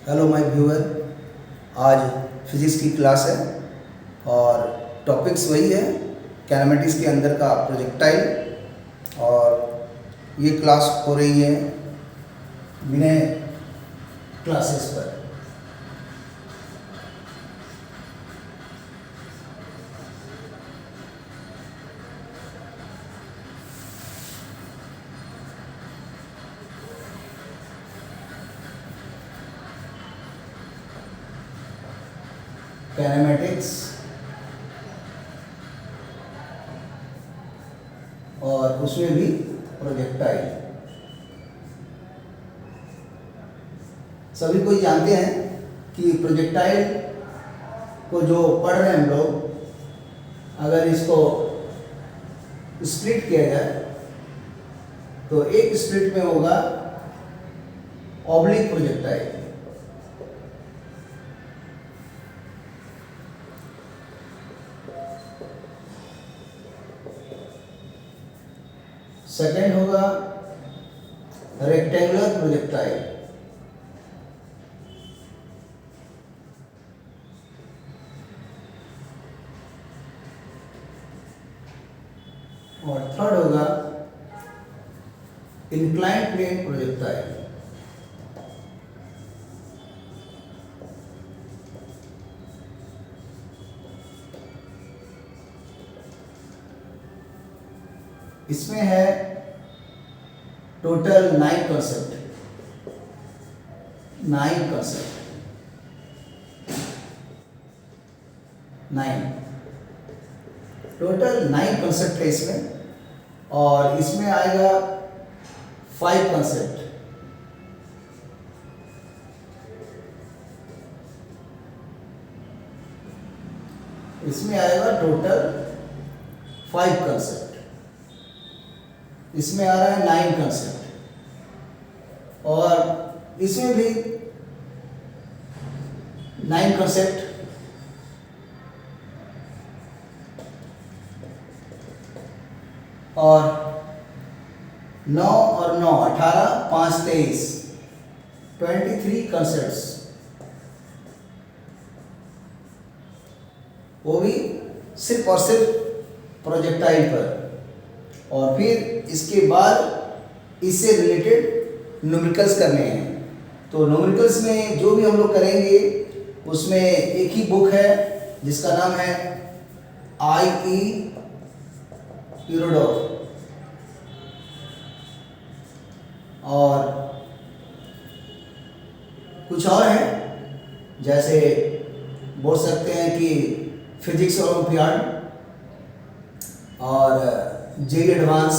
Hello my viewer. आज physics की class है और टॉपिक्स वही है, कैनेमेटिक्स के अंदर का प्रोजेक्टाइल। और ये क्लास हो रही है विनय क्लासेस पर। कैनेमेटिक्स और उसमें भी प्रोजेक्टाइल। सभी कोई जानते हैं कि प्रोजेक्टाइल को जो पढ़ रहे हैं हम लोग, अगर इसको स्प्लिट किया जाए तो एक स्प्लिट में होगा ऑब्लिक प्रोजेक्टाइल, सेकेंड होगा रेक्टेंगुलर प्रोजेक्टाइल, और थर्ड होगा इंक्लाइंड प्लेन प्रोजेक्टाइल। इसमें है टोटल 9 कंसेप्ट, 9 टोटल 9 कंसेप्ट है इसमें। और इसमें आएगा 5 कंसेप्ट। इसमें आएगा टोटल 5 कंसेप्ट। इसमें आ रहा है 9 कंसेप्ट और इसमें भी 9 कंसेप्ट। और 9 और 9 18, 5 23, 23 कंसेप्ट्स, वो भी सिर्फ और सिर्फ प्रोजेक्टाइल पर। और फिर इसके बाद इससे रिलेटेड न्यूमेरिकल्स करने हैं। तो न्यूमेरिकल्स में जो भी हम लोग करेंगे उसमें एक ही बुक है जिसका नाम है I.E. यूरोडॉफ। और कुछ और है, जैसे बोल सकते हैं कि फिजिक्स ओलंपियाड और जे एडवांस,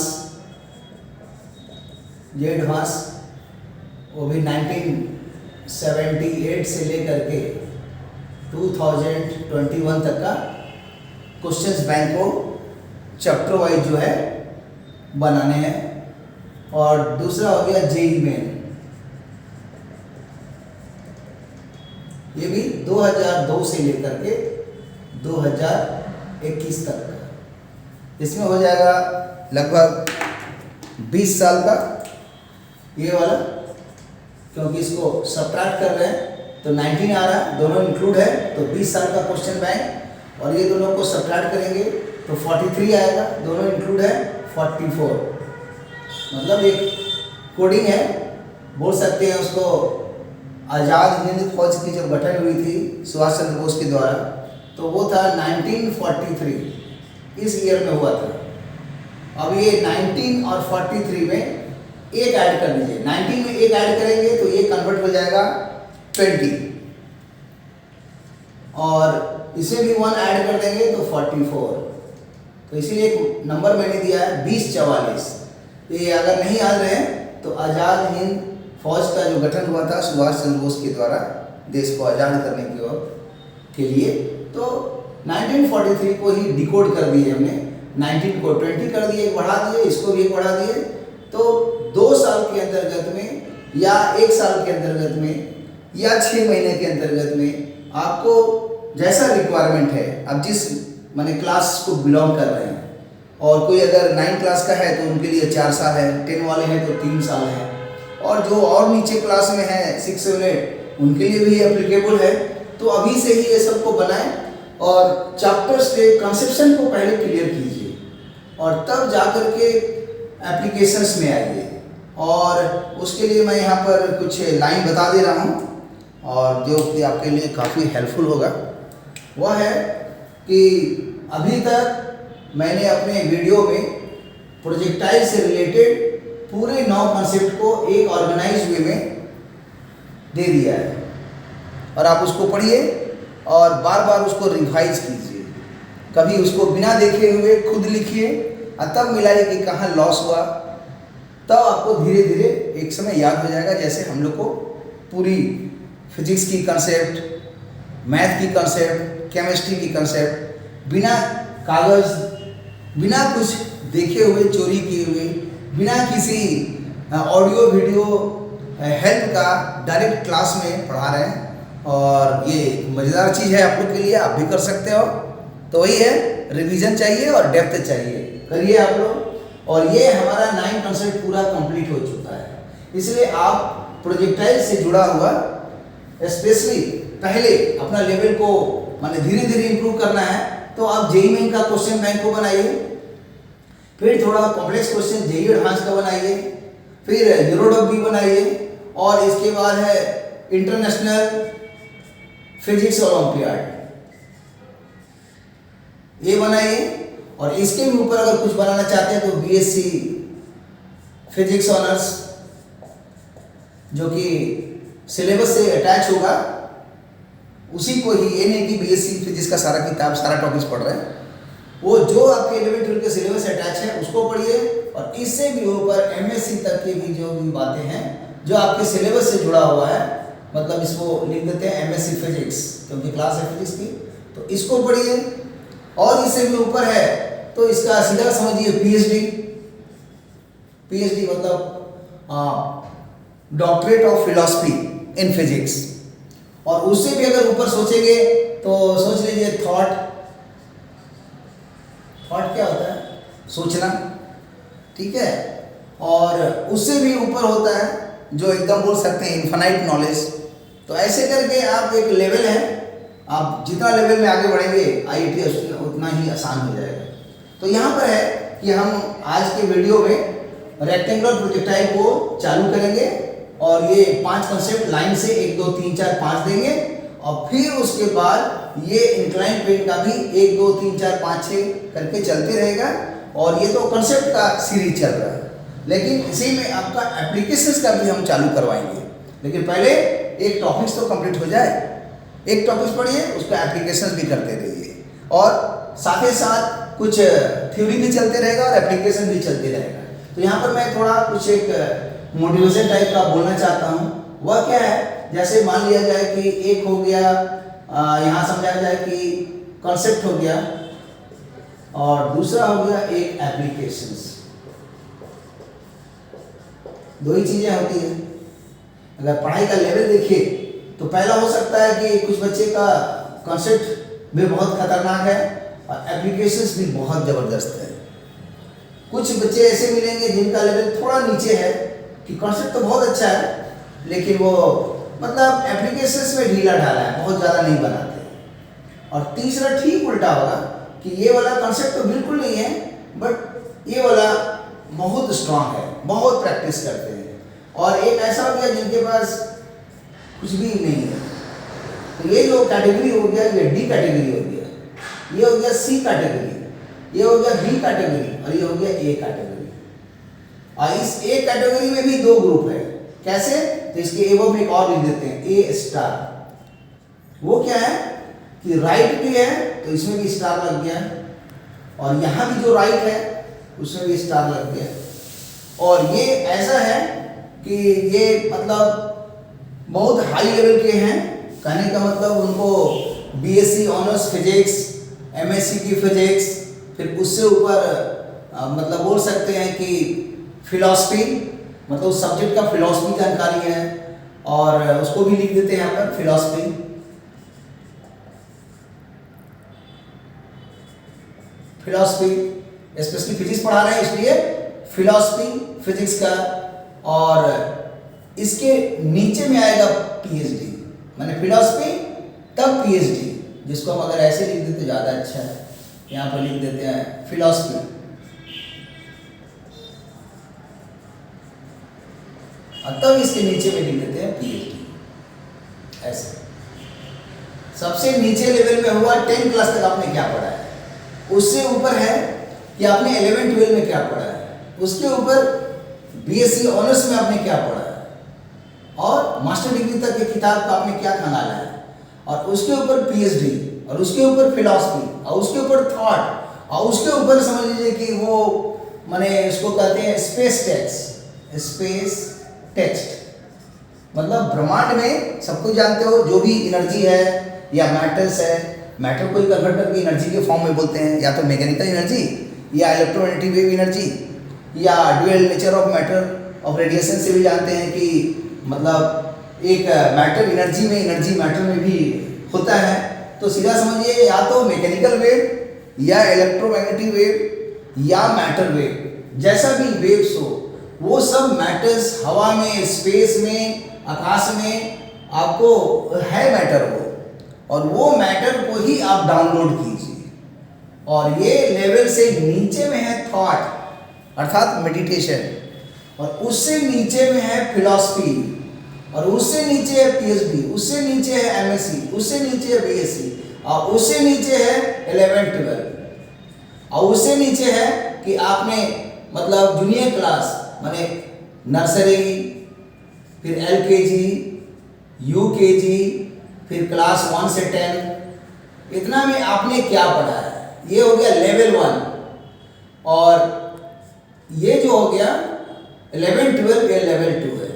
वो भी 1978 से लेकर के 2021 तक का क्वेश्चंस बैंक को चैप्टर वाइज जो है बनाने हैं। और दूसरा हो गया जेई मेन, ये भी 2002 से लेकर के 2021 तक का। इसमें हो जाएगा लगभग 20 साल का ये वाला, क्योंकि इसको सब्ट्रैक्ट कर रहे हैं तो 19 आ रहा है, दोनों इंक्लूड है तो 20 साल का क्वेश्चन बैंक। और ये दोनों को सब्ट्रैक्ट करेंगे तो 43 आएगा, दोनों इंक्लूड है 44। मतलब एक कोडिंग है, बोल सकते हैं उसको। आज़ाद हिंद फौज की जब गठन हुई थी सुभाष चंद्र बोस के द्वारा, तो वो था 1943, इस ईयर में हुआ था। अब ये 19 और 43 में एक ऐड कर लीजिए, 19 में एक ऐड करेंगे तो ये कन्वर्ट हो जाएगा 20, और इसे भी 1 ऐड कर देंगे तो 44। तो इसीलिए एक नंबर मैंने दिया है 2044। ये अगर नहीं याद रहे तो आज़ाद हिंद फौज का जो गठन हुआ था सुभाष चंद्र बोस के द्वारा देश को आज़ाद करने के लिए, तो 1943 को ही डिकोड कर दिए हमने। 19 को 20 कर दिए, बढ़ा दिए, इसको भी बढ़ा दिए। तो 2 साल के अंतर्गत में या 1 साल के अंतर्गत में या 6 महीने के अंतर्गत में आपको जैसा रिक्वायरमेंट है, अब जिस माने क्लास को बिलोंग कर रहे हैं, और कोई अगर 9 क्लास का है तो उनके लिए 4 साल है, 10 वाले हैं तो 3 साल है, और जो और नीचे क्लास में है 6, 7, 8 उनके लिए भी एप्लीकेबल है। तो अभी से ही ये सबको बनाएं और चैप्टर्स के कंसेप्शन को पहले क्लियर कीजिए और तब जाकर के एप्लीकेशंस में आइए। और उसके लिए मैं यहाँ पर कुछ लाइन बता दे रहा हूँ और जो कि आपके लिए काफ़ी हेल्पफुल होगा। वह है कि अभी तक मैंने अपने वीडियो में प्रोजेक्टाइल से रिलेटेड पूरे 9 कॉन्सेप्ट को एक ऑर्गेनाइज वे में दे दिया है और आप उसको पढ़िए और बार बार उसको रिवाइज कीजिए। कभी उसको बिना देखे हुए खुद लिखिए और तब मिलाइए कि कहाँ लॉस हुआ, तब आपको धीरे धीरे एक समय याद हो जाएगा। जैसे हम लोग को पूरी फिजिक्स की कंसेप्ट, मैथ की कंसेप्ट, केमिस्ट्री की कंसेप्ट बिना कागज़, बिना कुछ देखे हुए, चोरी किए हुए, बिना किसी ऑडियो वीडियो हेल्प का डायरेक्ट क्लास में पढ़ा रहे हैं। और ये मज़ेदार चीज़ है आप लोग के लिए, आप भी कर सकते हो। तो वही है, रिवीजन चाहिए और डेप्थ चाहिए, करिए आप लोग। और ये हमारा 9 कॉन्सेप्ट पूरा कंप्लीट हो चुका है। इसलिए आप प्रोजेक्टाइल से जुड़ा हुआ स्पेशली पहले अपना लेवल को माने धीरे धीरे इम्प्रूव करना है तो आप जेईई मेन का क्वेश्चन बैंक को बनाइए, फिर थोड़ा कॉम्प्लेक्स क्वेश्चन जेईई एडवांस का बनाइए, फिर यूरोडॉक भी बनाइए और इसके बाद है इंटरनेशनल फिजिक्स ओलंपियाड ये बनाइए। और इसके भी ऊपर अगर कुछ बनाना चाहते हैं तो बीएससी फिजिक्स ऑनर्स जो कि सिलेबस से अटैच होगा, उसी को ही, ये नहीं कि बीएससी फिजिक्स का सारा किताब सारा टॉपिक्स पढ़ रहे हैं, वो जो आपके 11th 12th के सिलेबस से अटैच है उसको पढ़िए। और इससे भी ऊपर एमएससी तक की भी जो भी बातें हैं जो आपके सिलेबस से जुड़ा हुआ है, मतलब इसको लिख देते हैं एमएससी फिजिक्स क्योंकि क्लास है फिजिक्स की, तो इसको पढ़िए। और इससे भी ऊपर है तो इसका सीधा समझिए पीएचडी, पीएचडी मतलब doctorate of philosophy in physics. और उससे भी अगर ऊपर सोचेंगे तो सोच लीजिए थॉट क्या होता है? सोचना, ठीक है। और उससे भी ऊपर होता है जो एकदम बोल सकते हैं इन्फिनाइट नॉलेज। तो ऐसे करके आप एक लेवल है, आप जितना लेवल में आगे बढ़ेंगे आईआईटी उतना ही आसान हो जाएगा। तो यहाँ पर है कि हम आज के वीडियो में रेक्टेंगुलर प्रोजेक्टाइल को चालू करेंगे और ये 5 कंसेप्ट लाइन से 1 2 3 4 5 देंगे और फिर उसके बाद ये इंक्लाइन प्लेन का भी 1 2 3 4 5 6 करके चलते रहेगा। और ये तो कंसेप्ट का सीरीज चल रहा है, लेकिन इसी में आपका एप्लीकेशंस का भी हम चालू करवाएंगे। लेकिन पहले एक टॉपिक्स तो कंप्लीट हो जाए, एक टॉपिक्स पढ़िए, उसका एप्लीकेशंस भी करते रहिए और साथ ही साथ कुछ थ्योरी भी चलते रहेगा और एप्लीकेशन भी चलते रहेगा। तो यहाँ पर मैं थोड़ा कुछ एक मोटिवेशन टाइप का बोलना चाहता हूँ। वह क्या है, जैसे मान लिया जाए कि एक हो गया, यहाँ समझाया जाए कि कॉन्सेप्ट हो गया और दूसरा हो गया एक एप्लीकेशंस। दो ही चीजें होती है। अगर पढ़ाई का लेवल देखिए तो पहला हो सकता है कि कुछ बच्चे का कॉन्सेप्ट भी बहुत खतरनाक है और एप्लीकेशंस भी बहुत ज़बरदस्त है। कुछ बच्चे ऐसे मिलेंगे जिनका लेवल थोड़ा नीचे है कि कॉन्सेप्ट तो बहुत अच्छा है लेकिन वो मतलब एप्लीकेशंस में ढीला ढाला है, बहुत ज़्यादा नहीं बनाते। और तीसरा ठीक उल्टा होगा कि ये वाला कॉन्सेप्ट तो बिल्कुल नहीं है बट ये वाला बहुत स्ट्रांग है, बहुत प्रैक्टिस करते हैं। और एक ऐसा हो गया जिनके पास कुछ भी नहीं है। तो ये जो कैटेगरी हो गया ये डी कैटेगरी हो गया, ये हो गया सी कैटेगरी, ये हो गया बी कैटेगरी और ये हो गया ए कैटेगरी। और इस ए कैटेगरी में भी 2 ग्रुप है। कैसे? तो इसके एवं में एक और लिख देते हैं ए स्टार। वो क्या है कि राइट भी है तो इसमें भी स्टार लग गया और यहाँ भी जो राइट है उसमें भी स्टार लग गया। और ये ऐसा है कि ये मतलब बहुत हाई लेवल के हैं, कहने का मतलब उनको बीएससी ऑनर्स फिजिक्स, एमएससी की फिजिक्स, फिर उससे ऊपर मतलब बोल सकते हैं कि फिलॉसफी, मतलब उस सब्जेक्ट का फिलॉसफी जानकारी है और उसको भी लिख देते हैं यहाँ पर फिलॉसफी। फिलॉसफी स्पेशली फिजिक्स पढ़ा रहे हैं इसलिए फिलॉसफी फिजिक्स का। और इसके नीचे में आएगा पीएचडी। मैंने फिलॉसफी तब पीएचडी, जिसको हम अगर ऐसे लिख देते तो ज़्यादा अच्छा है, यहाँ पर लिख देते हैं फिलॉसफी, और तब इसके नीचे में लिख देते हैं पीएचडी। ऐसे सबसे नीचे लेवल में हुआ 10 क्लास तक आपने क्या पढ़ा है, उससे ऊपर है कि आपने 11-12 में क्या पढ़ा है, उसके ऊपर बीएससी ऑनर्स में आपने क्या पढ़ा है, और मास्टर डिग्री तक की किताब का आपने क्या खंगाला है, और उसके ऊपर पीएचडी, और उसके ऊपर फिलॉसफी, और उसके ऊपर थॉट, और उसके ऊपर समझ लीजिए कि वो माने इसको कहते हैं स्पेस टेक्स्ट। स्पेस टेक्स्ट मतलब ब्रह्मांड में सब कुछ जानते हो, जो भी एनर्जी है या मैटर्स है, मैटर को कन्वर्ट करके एनर्जी के फॉर्म में बोलते हैं, या तो मैकेनिकल एनर्जी या इलेक्ट्रोमैग्नेटिक वेव एनर्जी, या dual nature of matter of radiation से भी जानते हैं कि मतलब एक मैटर एनर्जी में, एनर्जी मैटर में भी होता है। तो सीधा समझिए या तो मैकेनिकल वेव या इलेक्ट्रोमैग्नेटिक वेव या मैटर वेव, जैसा भी वेव्स हो वो सब मैटर्स हवा में, स्पेस में, आकाश में आपको है मैटर वो, और वो मैटर को ही आप डाउनलोड कीजिए। और ये लेवल से नीचे में है थॉट अर्थात मेडिटेशन, और उससे नीचे में है फिलॉसफी, और उससे नीचे है पीएचडी, उससे नीचे है एमएससी, उससे नीचे है बीएससी, और उससे नीचे है 11-12, और उससे नीचे है कि आपने मतलब जूनियर क्लास माने नर्सरी, फिर एलकेजी, यूकेजी, फिर क्लास 1 से 10, इतना में आपने क्या पढ़ा है, ये हो गया लेवल 1। और ये जो हो गया 11-12 ये लेवल 2 है,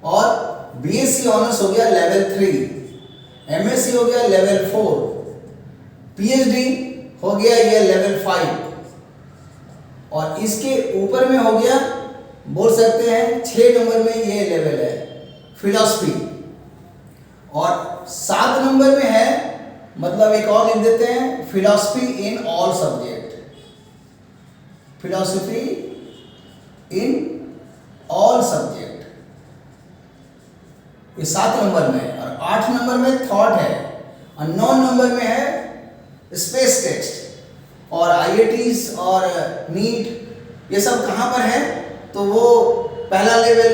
और बीएससी ऑनर्स हो गया लेवल 3, एमएससी हो गया लेवल 4, पीएचडी हो गया ये लेवल 5, और इसके ऊपर में हो गया बोल सकते हैं 6 नंबर में ये लेवल है फिलॉसफी, और 7 नंबर में है मतलब एक और लिख देते हैं philosophy in all subject, philosophy in all subject, ये 7 नंबर में है। और 8 नंबर में थॉट है, और 9 नंबर में है स्पेस टेक्स्ट, और आईआईटीज और नीट ये सब कहाँ पर है, तो वो पहला लेवल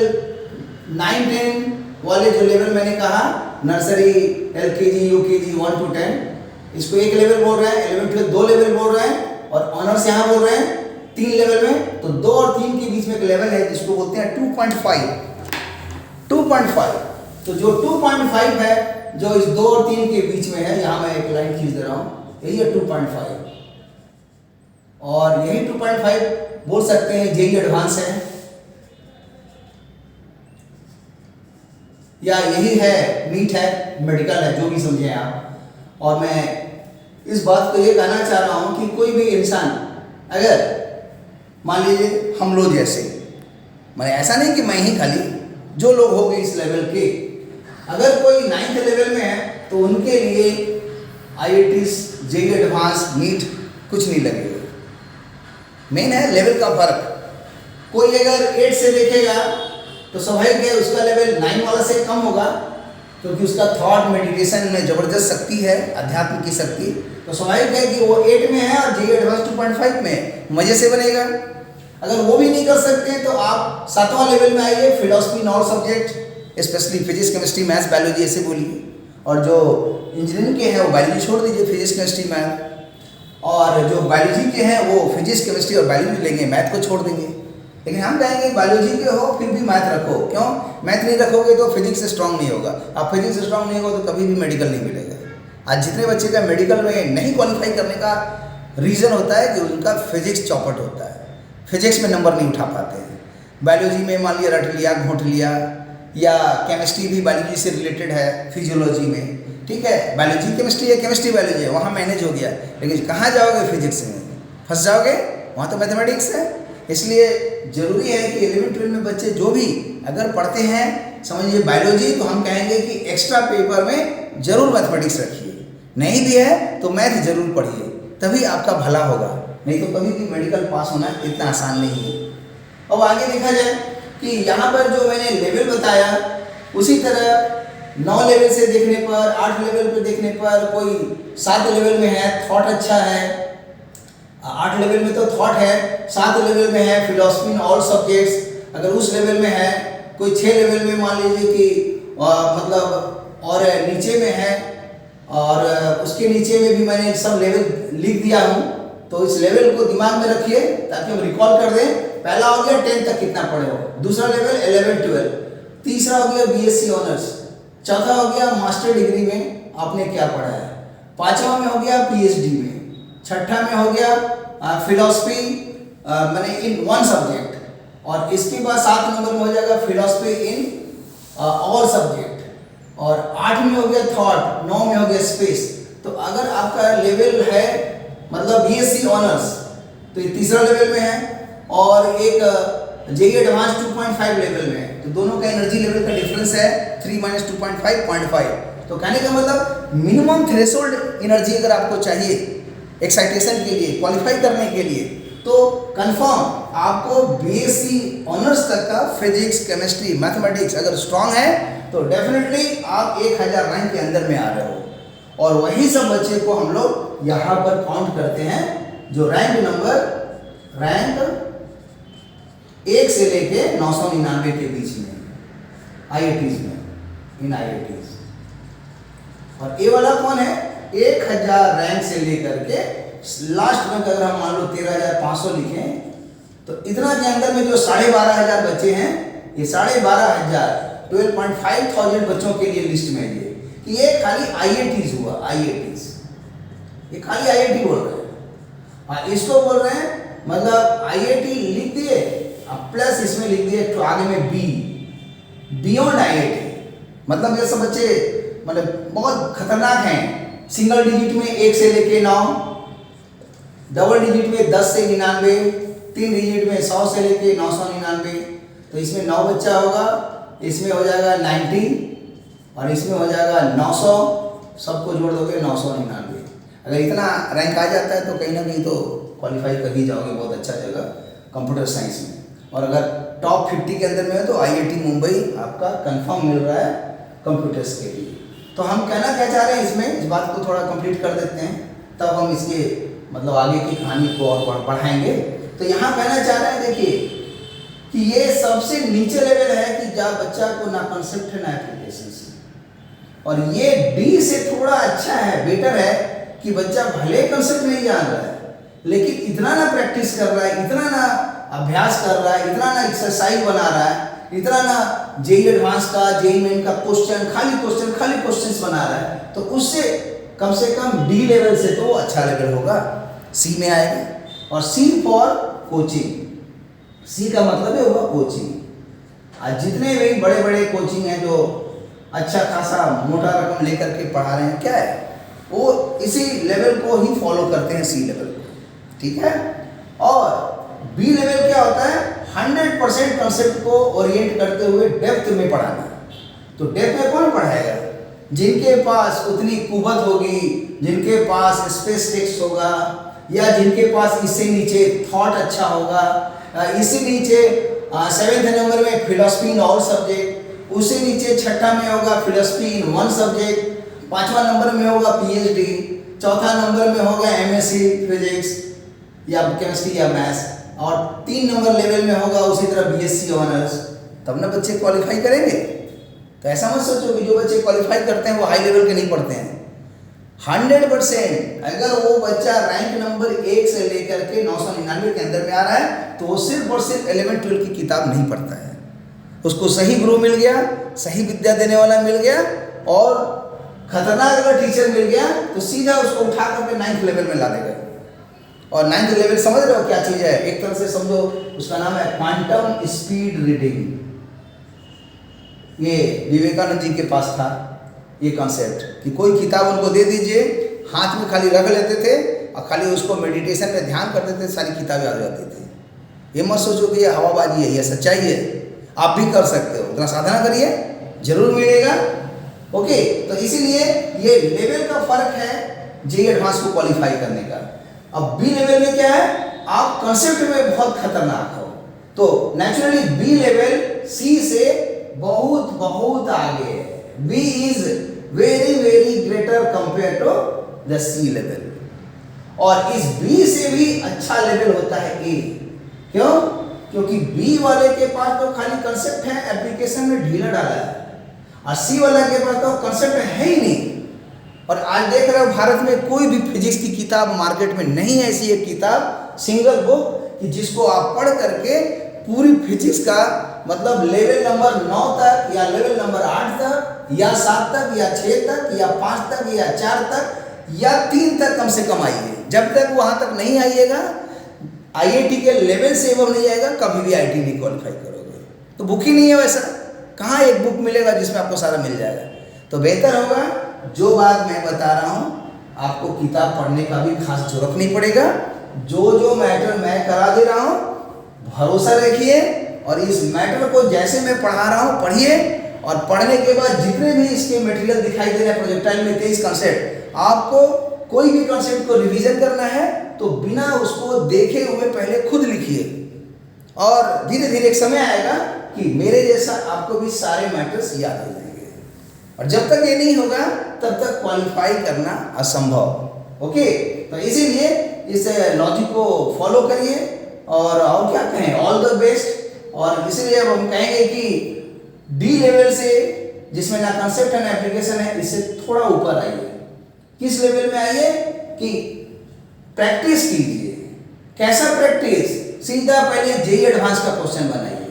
9-10 वाले जो लेवल मैंने कहा, नर्सरी, एलकेजी, यूकेजी 1 to 10, इसको एक लेवल बोल रहे हैं, 11-12 2 लेवल बोल रहे हैं, और ऑनर्स यहाँ बोल रहे हैं 3 लेवल में। तो 2 और 3 के बीच में एक लेवल है जिसको बोलते हैं 2.5। तो जो 2.5 है, जो इस 2 और 3 के बीच में है, यहाँ मैं एक लाइन खींच दे रहा हूँ, यही है 2.5, और यही 2.5 बोल सकते हैं जेई एडवांस है, या यही है नीट है, मेडिकल है, जो भी समझे आप। और मैं इस बात को ये कहना चाह रहा हूँ कि कोई भी इंसान अगर मान लीजिए हम लोग जैसे, मैंने ऐसा नहीं कि मैं ही खाली, जो लोग हो गए इस लेवल के, अगर कोई 9th लेवल में है तो उनके लिए आईआईटीज, जेई एडवांस, नीट कुछ नहीं लगेगा। मेन है लेवल का फर्क। कोई अगर 8 से देखेगा तो स्वाभाविक है उसका लेवल 9 वाला से कम होगा, क्योंकि उसका थॉट मेडिटेशन में ज़बरदस्त शक्ति है, अध्यात्म की शक्ति, तो स्वाभाविक है कि वो 8 में है और जेई एडवांस 2.5 में मज़े से बनेगा। अगर वो भी नहीं कर सकते तो आप 7वां लेवल में आइए, philosophy in all subject, specially physics, chemistry, maths, biology ऐसे बोलिए, और जो इंजीनियरिंग के हैं वो बायोलॉजी छोड़ दीजिए, फिजिक्स, केमिस्ट्री, मैथ, और जो बायोलॉजी के हैं वो फिजिक्स, केमिस्ट्री और बायोलॉजी लेंगे, मैथ को छोड़ देंगे। लेकिन हम कहेंगे बायोलॉजी के हो फिर भी मैथ रखो, क्यों? मैथ नहीं रखोगे तो फिजिक्स स्ट्रांग नहीं होगा, आप फिजिक्स स्ट्रांग नहीं होगा तो कभी भी मेडिकल नहीं मिलेगा। आज जितने बच्चे का मेडिकल में नहीं क्वालिफाई करने का रीज़न होता है कि उनका फिजिक्स चौपट होता है, फिजिक्स में नंबर नहीं उठा पाते हैं। बायोलॉजी में मान लिया रट लिया, घोंट लिया, या केमिस्ट्री भी बायोलॉजी से रिलेटेड है, फिजियोलॉजी में, ठीक है, बायोलॉजी केमिस्ट्री है, केमिस्ट्री बायोलॉजी है, वहाँ मैनेज हो गया। लेकिन कहाँ जाओगे? फिजिक्स में फंस जाओगे, वहाँ तो मैथमेटिक्स है। इसलिए ज़रूरी है कि 11-12 में बच्चे जो भी अगर पढ़ते हैं, समझिए बायोलॉजी, तो हम कहेंगे कि एक्स्ट्रा पेपर में ज़रूर मैथमेटिक्स रखिए, नहीं भी है तो मैथ ज़रूर पढ़िए, तभी आपका भला होगा, नहीं तो कभी भी मेडिकल पास होना इतना आसान नहीं है। अब आगे देखा जाए कि यहाँ पर जो मैंने लेवल बताया, उसी तरह 9 लेवल से देखने पर, 8 लेवल पे देखने पर, कोई 7 लेवल में है, थॉट अच्छा है, 8 लेवल में तो थॉट है, 7 लेवल में है फिलॉसफी इन ऑल सब्जेक्ट्स, अगर उस लेवल में है, कोई 6 लेवल में मान लीजिए कि मतलब और नीचे में है, और उसके नीचे में भी मैंने सब लेवल लिख दिया हूँ, तो इस लेवल को दिमाग में रखिए ताकि हम रिकॉल कर दें। पहला हो गया 10 तक कितना पढ़े हो, दूसरा लेवल 11 12, तीसरा हो गया बीएससी ऑनर्स, चौथा हो गया मास्टर डिग्री में आपने क्या पढ़ा है, पांचवा में हो गया पीएचडी में, छठा में हो गया फिलॉसफी मैंने इन वन सब्जेक्ट, और इसके बाद 7 नंबर में हो जाएगा फिलॉसफी इन ऑल सब्जेक्ट, और 8 में हो गया थॉट, 9 में हो गया स्पेस। तो अगर आपका लेवल है मतलब बीएससी ऑनर्स तो ये तीसरा लेवल में है, और एक जेईई एडवांस 2.5 लेवल में है, तो दोनों का एनर्जी लेवल का डिफरेंस है 3 - 2.5 0.5। तो कहने का मतलब मिनिमम थ्रेशोल्ड एनर्जी अगर आपको चाहिए एक्साइटेशन के लिए, क्वालिफाई करने के लिए, तो कंफर्म आपको बीएससी ऑनर्स तक का फिजिक्स, केमिस्ट्री, मैथमेटिक्स अगर स्ट्रांग है तो डेफिनेटली आप 1000 रैंक के अंदर में आ रहे हो। और वही सब बच्चे को हम लोग यहाँ पर काउंट करते हैं जो रैंक 1 से लेके 999 के बीच में आईआईटीज में, इन आईआईटीज। और ये वाला कौन है, 1000 रैंक से लेकर के लास्ट में अगर हम मान लो 13,500 लिखें, तो इतना के अंदर में जो 12,500 बच्चे हैं, ये 12,500 12,500 बच्चों के लिए लिस्ट में है कि ये खाली आईआईटीज हुआ, आईआईटीज, ये खाली आईआईटी बोल रहे हैं। और इसको बोल रहे हैं मतलब आईआईटी लिख दिए, अब प्लस इसमें लिख दिए तो आगे में बी, बियॉन्ड आईआईटी, मतलब ये सब बच्चे मतलब बहुत खतरनाक हैं। सिंगल डिजिट में 1 से लेके 9, डबल डिजिट में 10 से 99, 3 डिजिट में 100 से लेके 999। तो इसमें 9 बच्चा होगा, इसमें हो जाएगा 90, और इसमें हो जाएगा 900, सबको जोड़ दोगे 999। अगर इतना रैंक आ जाता है तो कहीं ना कहीं तो क्वालिफाई कर ही जाओगे बहुत अच्छा जगह कंप्यूटर साइंस में। और अगर टॉप 50 के अंदर में है तो आईआईटी मुंबई आपका कंफर्म मिल रहा है कंप्यूटर्स के लिए। तो हम कहना क्या चाह रहे हैं इसमें, इस बात को थोड़ा कंप्लीट कर देते हैं, तब हम इसके मतलब आगे की कहानी को और बढ़ाएंगे। तो यहाँ कहना चाह रहे हैं देखिए कि ये सबसे नीचे लेवल है कि जहाँ बच्चा को ना कंसेप्ट है ना एप्लीकेशन से, और ये डी से थोड़ा अच्छा है, बेटर है कि बच्चा भले कंसेप्ट नहीं जान रहा है लेकिन इतना ना प्रैक्टिस कर रहा है, इतना ना अभ्यास कर रहा है, इतना ना एक्सरसाइज बना रहा है, इतना ना जेईई एडवांस का, जेईई मेन का खाली क्वेश्चंस बना रहा है, तो उससे कम से कम डी लेवल से तो अच्छा लेवल होगा, सी में आएगा। और सी फॉर कोचिंग, सी का मतलब है होगा कोचिंग। आज जितने भी बड़े बड़े कोचिंग हैं जो अच्छा खासा मोटा रकम लेकर के पढ़ा रहे हैं, क्या है वो इसी लेवल को ही फॉलो करते हैं, सी लेवल को, ठीक है। और बी लेवल क्या होता है, 100% कंसेप्ट को ओरिएंट करते हुए डेप्थ में पढ़ाना। तो डेप्थ में कौन पढ़ाएगा, जिनके पास उतनी कुवत होगी, जिनके पास स्पेस टेक्स्ट होगा, या जिनके पास इससे नीचे थॉट अच्छा होगा, इसी नीचे 7th नंबर में फिलॉसफी इन ऑल सब्जेक्ट, उसी नीचे 6ठा में होगा फिलॉसफी इन वन सब्जेक्ट, 5वां नंबर में होगा पीएचडी, 4था नंबर में होगा एमएससी फिजिक्स या केमिस्ट्री या मैथ्स, और 3 नंबर लेवल में होगा उसी तरह बीएससी ऑनर्स। तब ना बच्चे क्वालिफाई करेंगे। तो ऐसा मत सोचो कि जो बच्चे क्वालिफाई करते हैं वो हाई लेवल के नहीं पढ़ते हैं। 100% अगर वो बच्चा रैंक नंबर 1 से लेकर के 999 के अंदर में आ रहा है तो वो सिर्फ और सिर्फ 11-12 की किताब नहीं पढ़ता है, उसको सही गुरु मिल गया, सही विद्या देने वाला मिल गया, और खतरनाक अगर टीचर मिल गया तो सीधा उसको उठा करके 9th लेवल में ला देगा। और 9th लेवल समझ रहे हो क्या चीज़ है, एक तरह से समझो उसका नाम है क्वांटम स्पीड रीडिंग। ये विवेकानंद जी के पास था ये कॉन्सेप्ट कि कोई किताब उनको दे दीजिए, हाथ में खाली रख लेते थे और खाली उसको मेडिटेशन में ध्यान करते थे, सारी किताबें आ जाती थी। ये मत सोचो कि ये हवाबाजी है, ये सच्चाई है, आप भी कर सकते हो, उतना साधना करिए जरूर मिलेगा। ओके, तो इसीलिए ये लेवल का फर्क है जेईई एडवांस को क्वालिफाई करने का। अब बी लेवल में क्या है, आप कंसेप्ट में बहुत खतरनाक हो तो नेचुरली बी लेवल सी से बहुत बहुत आगे है, B is very very greater compare to the C level, और इस बी से भी अच्छा लेवल होता है ए। क्यों? क्योंकि बी वाले के पास तो खाली कंसेप्ट है, एप्लीकेशन में ढीला डाला है, और सी वाला के पास तो कंसेप्ट है ही नहीं। और आज देख रहे हो भारत में कोई भी फिजिक्स की किताब मार्केट में नहीं है ऐसी एक किताब, सिंगल बुक, कि जिसको आप पढ़ करके पूरी फिजिक्स का मतलब लेवल नंबर 9 तक या लेवल नंबर 8 तक या 7 तक या 6 तक या 5 तक या 4 तक या 3 तक कम से कम आइए। जब तक वहाँ तक नहीं आइएगा, आईआईटी के लेवल से एवं नहीं आएगा, कभी भी आईआईटी नहीं क्वालिफाई करोगे। तो बुक ही नहीं है वैसा, कहाँ एक बुक मिलेगा जिसमें आपको सारा मिल जाएगा। तो बेहतर होगा जो बात मैं बता रहा हूँ, आपको किताब पढ़ने का भी खास जरूरत नहीं पड़ेगा। जो मैटर मैं करा दे रहा हूँ, भरोसा रखिए, और इस मैटर को जैसे मैं पढ़ा रहा हूँ पढ़िए, और पढ़ने के बाद जितने भी इसके मटेरियल दिखाई दे रहे हैं प्रोजेक्टाइल में 23 कंसेप्ट, आपको कोई भी कंसेप्ट को रिवीजन करना है तो बिना उसको देखे हुए पहले खुद लिखिए, और धीरे धीरे एक समय आएगा कि मेरे जैसा आपको भी सारे मैटर्स याद हो जाएंगे। और जब तक ये नहीं होगा तब तक क्वालिफाई करना असंभव। ओके, तो इसीलिए इस लॉजिक को फॉलो करिए, और क्या कहें, ऑल द बेस्ट। और इसीलिए अब हम कहेंगे कि डी लेवल से, जिसमें ना कंसेप्ट है ना एप्लीकेशन है, इससे थोड़ा ऊपर आइए। किस लेवल में आइए कि प्रैक्टिस कीजिए। कैसा प्रैक्टिस? सीधा पहले जेईई एडवांस का क्वेश्चन बनाइए,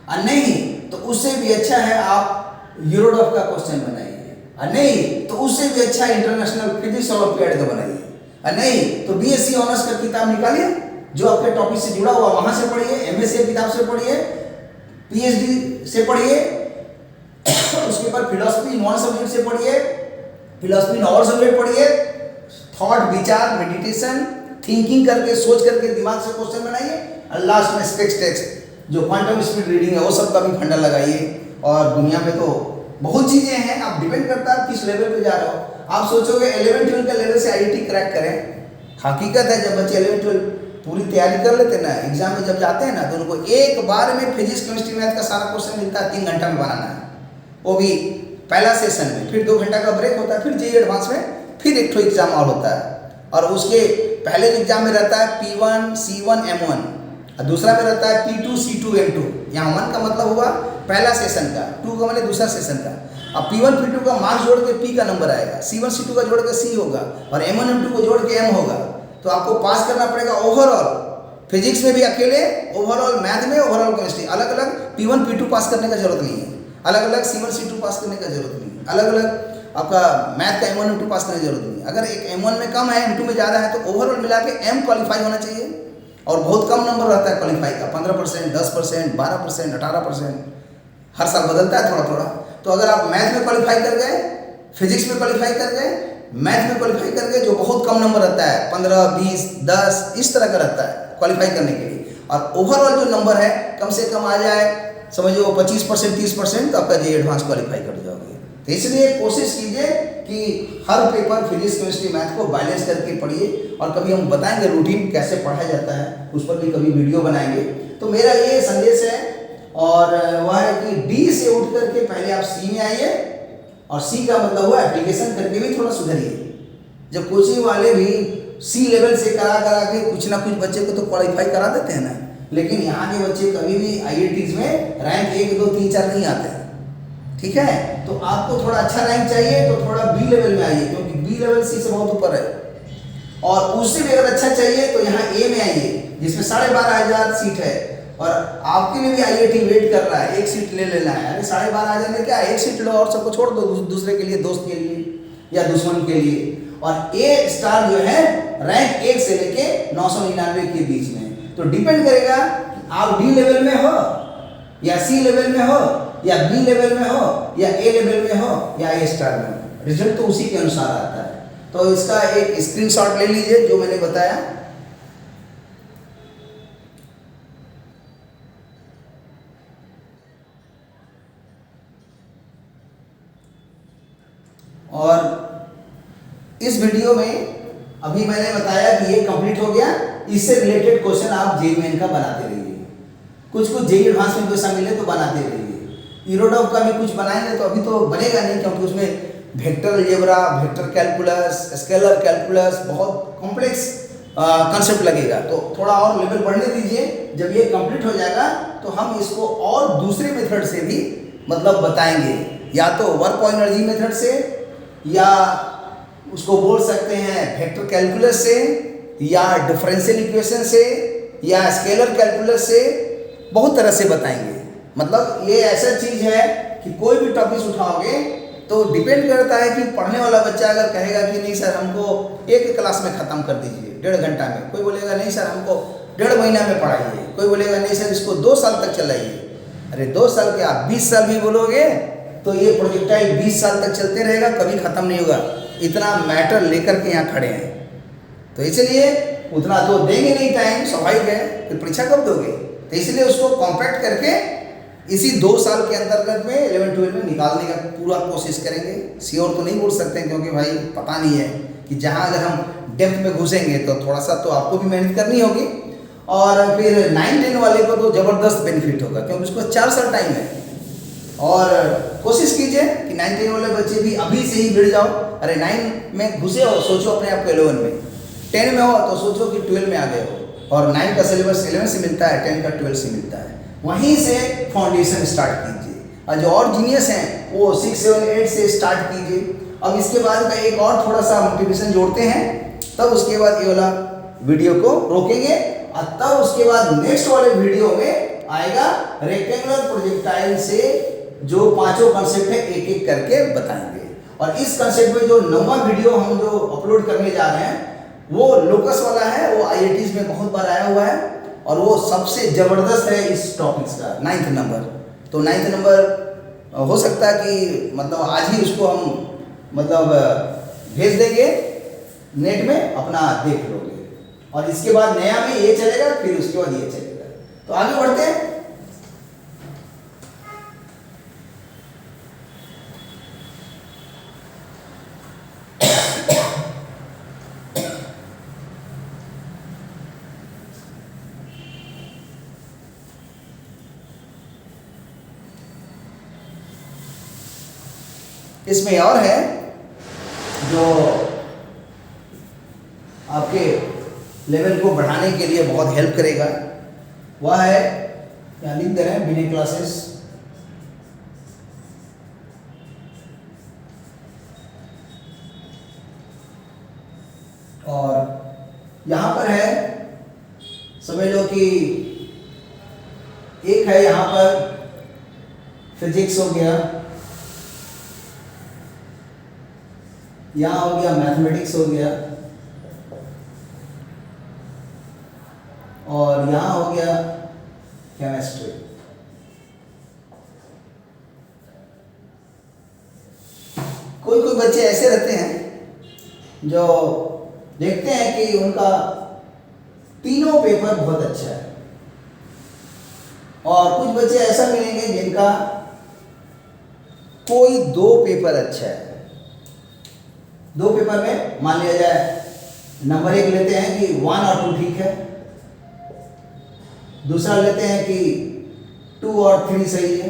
और नहीं तो उससे भी अच्छा है आप यूरोडॉफ का क्वेश्चन बनाइए, और नहीं तो उससे भी अच्छा इंटरनेशनल फिजिक्स ओलंपियाड का बनाइए, और नहीं तो बीएससी ऑनर्स का किताब निकालिए जो आपके टॉपिक से जुड़ा हुआ, वहां से पढ़िए, एमएससी किताब से पढ़िए, पीएचडी से पढ़िए, उसके बाद फिलॉसफी नॉन सब्जेक्ट से पढ़िए, फिलॉसफी नॉन सब्जेक्ट पढ़िए, थॉट, विचार, मेडिटेशन, थिंकिंग करके, सोच करके दिमाग से क्वेश्चन बनाइए, और लास्ट में स्पेक्स टेक्स्ट जो क्वांटम स्पीड रीडिंग है वो सब का भी फंडा लगाइए। और दुनिया में तो बहुत चीजें हैं, आप डिपेंड करता है आप किस लेवल पे जा रहे हो। आप सोचोगे 11-12 का लेवल से आईआईटी क्रैक करें, हकीकत है जब बच्चे 11-12 पूरी तैयारी कर लेते हैं ना, एग्जाम में जब जाते हैं ना, तो उनको एक बार में फिजिक्स केमिस्ट्री मैथ का सारा क्वेश्चन मिलता है, 3 घंटा में बनाना है, वो भी पहला सेशन में, फिर 2 घंटा का ब्रेक होता है, फिर जेईई एडवांस में फिर एक एग्जाम और होता है, और उसके पहले एग्जाम में रहता है P1 C1 M1, और दूसरा में रहता है P2 C2 M2। यहाँ 1 का मतलब हुआ पहला सेशन का, 2 का मतलब दूसरा सेशन का। अब P1 P2 का मार्क्स जोड़ के P का नंबर आएगा, C1 C2 का जोड़ के C होगा, और M1 M2 को जोड़ के M होगा। तो आपको पास करना पड़ेगा ओवरऑल फिजिक्स में भी अकेले, ओवरऑल मैथ में, ओवरऑल केमिस्ट्री। अलग अलग P1 P2 पास करने का जरूरत नहीं है, अलग अलग C1 C2 पास करने का जरूरत नहीं है, अलग अलग आपका मैथ का M1 M2 पास करने की जरूरत नहीं है। अगर एक M1 में कम है, M2 में ज़्यादा है, तो ओवरऑल मिला के M क्वालिफाई होना चाहिए। और बहुत कम नंबर रहता है क्वालिफाई का, 15%, 10%, 12%, 18%, हर साल बदलता है थोड़ा थोड़ा। तो अगर आप मैथ में क्वालिफाई कर गए, फिजिक्स में क्वालिफाई कर गए, मैथ में क्वालिफाई कर गए, जो बहुत कम नंबर रहता है, 15, 20, 10 इस तरह का रहता है क्वालिफाई करने के लिए, और ओवरऑल जो नंबर है कम से कम आ जाए, समझिए वो 25%, 30%, तो आपका जेईई एडवांस क्वालिफाई कर जाओगे। तो इसलिए कोशिश कीजिए कि हर पेपर फिजिक्स केमिस्ट्री मैथ को बैलेंस करके पढ़िए, और कभी हम बताएंगे रूटीन कैसे पढ़ा जाता है, उस पर भी कभी वीडियो बनाएंगे। तो मेरा ये संदेश है, और वह है कि डी से उठ करके पहले आप सी में आइए, और सी का मतलब हुआ एप्लीकेशन करके भी थोड़ा सुधरिए। जब कोचिंग वाले भी सी लेवल से करा के कुछ ना कुछ बच्चे को तो क्वालिफाई करा देते हैं ना, लेकिन यहाँ के बच्चे कभी भी आईआईटीज में रैंक 1, 2, 3, 4 नहीं आते हैं। ठीक है, तो आपको थोड़ा अच्छा रैंक चाहिए तो थोड़ा बी लेवल में आइए, क्योंकि बी लेवल सी से बहुत ऊपर है। और उससे भी अगर अच्छा चाहिए तो यहाँ ए में आइए, जिसमें 12,500 सीट है, और आपके लिए भी आईआईटी वेट कर रहा है, 1 सीट ले लेना है। अरे 12,500 में क्या, 1 सीट लो और सबको छोड़ दो, दूसरे के लिए, दोस्त के लिए या दुश्मन के लिए। और ए स्टार जो है रैंक 1 से लेके 999 के बीच में। तो डिपेंड करेगा आप डी लेवल में हो, या सी लेवल में हो, या बी लेवल में हो, या ए लेवल में हो, या ए स्टार में हो। रिजल्ट तो उसी के अनुसार आता है। तो इसका एक स्क्रीनशॉट ले लीजिए जो मैंने बताया। और इस वीडियो में अभी मैंने बताया कि ये कंप्लीट हो गया, इससे रिलेटेड क्वेश्चन आप जेईई मेन का बनाते रहिए, कुछ जेईई एडवांस में क्वेश्चन मिले तो बनाते रहिए। यूरोडॉप का भी कुछ बनाएंगे तो अभी तो बनेगा नहीं, क्योंकि उसमें vector algebra, vector calculus, scalar calculus, बहुत कॉम्प्लेक्स कंसेप्ट लगेगा। तो थोड़ा और लेवल बढ़ने दीजिए, जब ये कंप्लीट हो जाएगा तो हम इसको और दूसरे मेथड से भी मतलब बताएंगे, या तो वर्क एनर्जी मेथड से, या उसको बोल सकते हैं वेक्टर कैलकुलस से, या डिफरेंशियल इक्वेशन से, या स्केलर कैलकुलस से, बहुत तरह से बताएंगे। मतलब ये ऐसा चीज़ है कि कोई भी टॉपिक उठाओगे तो डिपेंड करता है कि पढ़ने वाला बच्चा अगर कहेगा कि नहीं सर हमको एक क्लास में ख़त्म कर दीजिए 1.5 घंटा में, कोई बोलेगा नहीं सर हमको 1.5 महीना में पढ़ाइए, कोई बोलेगा नहीं सर इसको 2 साल तक चलाइए। अरे 2 साल के आप 20 साल भी बोलोगे तो ये प्रोजेक्टाइल 20 साल तक चलते रहेगा, कभी ख़त्म नहीं होगा। इतना मैटर लेकर के यहाँ खड़े हैं, तो इसलिए उतना तो देंगे नहीं टाइम, स्वाभाविक है, फिर परीक्षा कब दोगे। तो इसलिए उसको कॉम्पैक्ट करके इसी 2 साल के अंतर्गत में 11-12 में निकालने का पूरा कोशिश करेंगे। श्योर तो नहीं बोल सकते हैं, क्योंकि भाई पता नहीं है कि जहाँ अगर हम डेप्थ में घुसेंगे तो थोड़ा सा तो आपको भी मेहनत करनी होगी, और फिर 9-10 वाले को तो ज़बरदस्त बेनिफिट होगा, क्योंकि उसको 4 साल टाइम है। और कोशिश कीजिए कि 9-10 वाले बच्चे भी अभी से ही भिड़ जाओ। अरे 9 में घुसे हो, सोचो अपने आप को 11 में, 10 में हो तो सोचो कि 12 में आ गए हो, और 9 का सिलेबस 11 से मिलता है, 10 का 12 से मिलता है। वहीं से फाउंडेशन स्टार्ट कीजिए, और जो और जीनियस हैं वो 6, 7, 8 से स्टार्ट कीजिए। अब इसके बाद का एक और थोड़ा सा मोटिवेशन जोड़ते हैं, तब उसके बाद ये वाला वीडियो को रोकेंगे, और तब उसके बाद नेक्स्ट वाले वीडियो में आएगा रेक्टेंगुलर प्रोजेक्टाइल से जो 5 कंसेप्ट है एक एक करके बताएंगे। और इस कंसेप्ट में जो 9वां वीडियो हम जो अपलोड करने जा रहे हैं वो लोकस वाला है, वो IITs में बहुत बार आया हुआ है, और वो सबसे ज़बरदस्त है इस टॉपिक्स का, 9th नंबर। तो 9th नंबर हो सकता है कि मतलब आज ही उसको हम मतलब भेज देंगे नेट में, अपना देख लोगे, और इसके बाद नया में ये चलेगा, फिर उसके बाद ये चलेगा। तो आगे बढ़ते हैं। इसमें और है जो आपके लेवल को बढ़ाने के लिए बहुत हेल्प करेगा, वह है, यहाँ लिख दे रहे हैं बिना क्लासेस, और यहाँ पर है, समझ लो कि एक है यहाँ पर फिजिक्स हो गया, यहाँ हो गया मैथमेटिक्स हो गया, और यहाँ हो गया केमिस्ट्री। कोई कोई बच्चे ऐसे रहते हैं जो देखते हैं कि उनका तीनों पेपर बहुत अच्छा है, और कुछ बच्चे ऐसा मिलेंगे जिनका कोई 2 पेपर अच्छा है। 2 पेपर में मान लिया जाए नंबर 1 लेते हैं कि 1 और 2 ठीक है, दूसरा लेते हैं कि 2 और 3 सही है,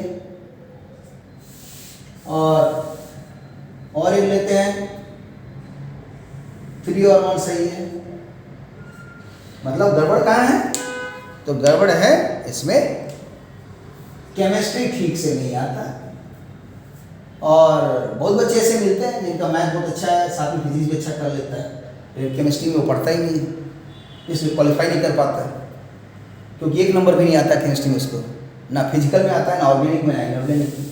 और एक लेते हैं 3 और 1 सही है। मतलब गड़बड़ कहाँ है? तो गड़बड़ है इसमें केमिस्ट्री ठीक से नहीं आता, और बहुत बच्चे ऐसे मिलते हैं जिनका मैथ बहुत अच्छा है, साथ में फिजिक्स भी अच्छा कर लेता है, लेकिन केमिस्ट्री में वो पढ़ता ही नहीं, इसलिए क्वालिफाई नहीं कर पाता है, क्योंकि 1 नंबर भी नहीं आता केमिस्ट्री में उसको, ना फिजिकल में आता है, ना ऑर्गेनिक में, ना इनऑर्गेनिक।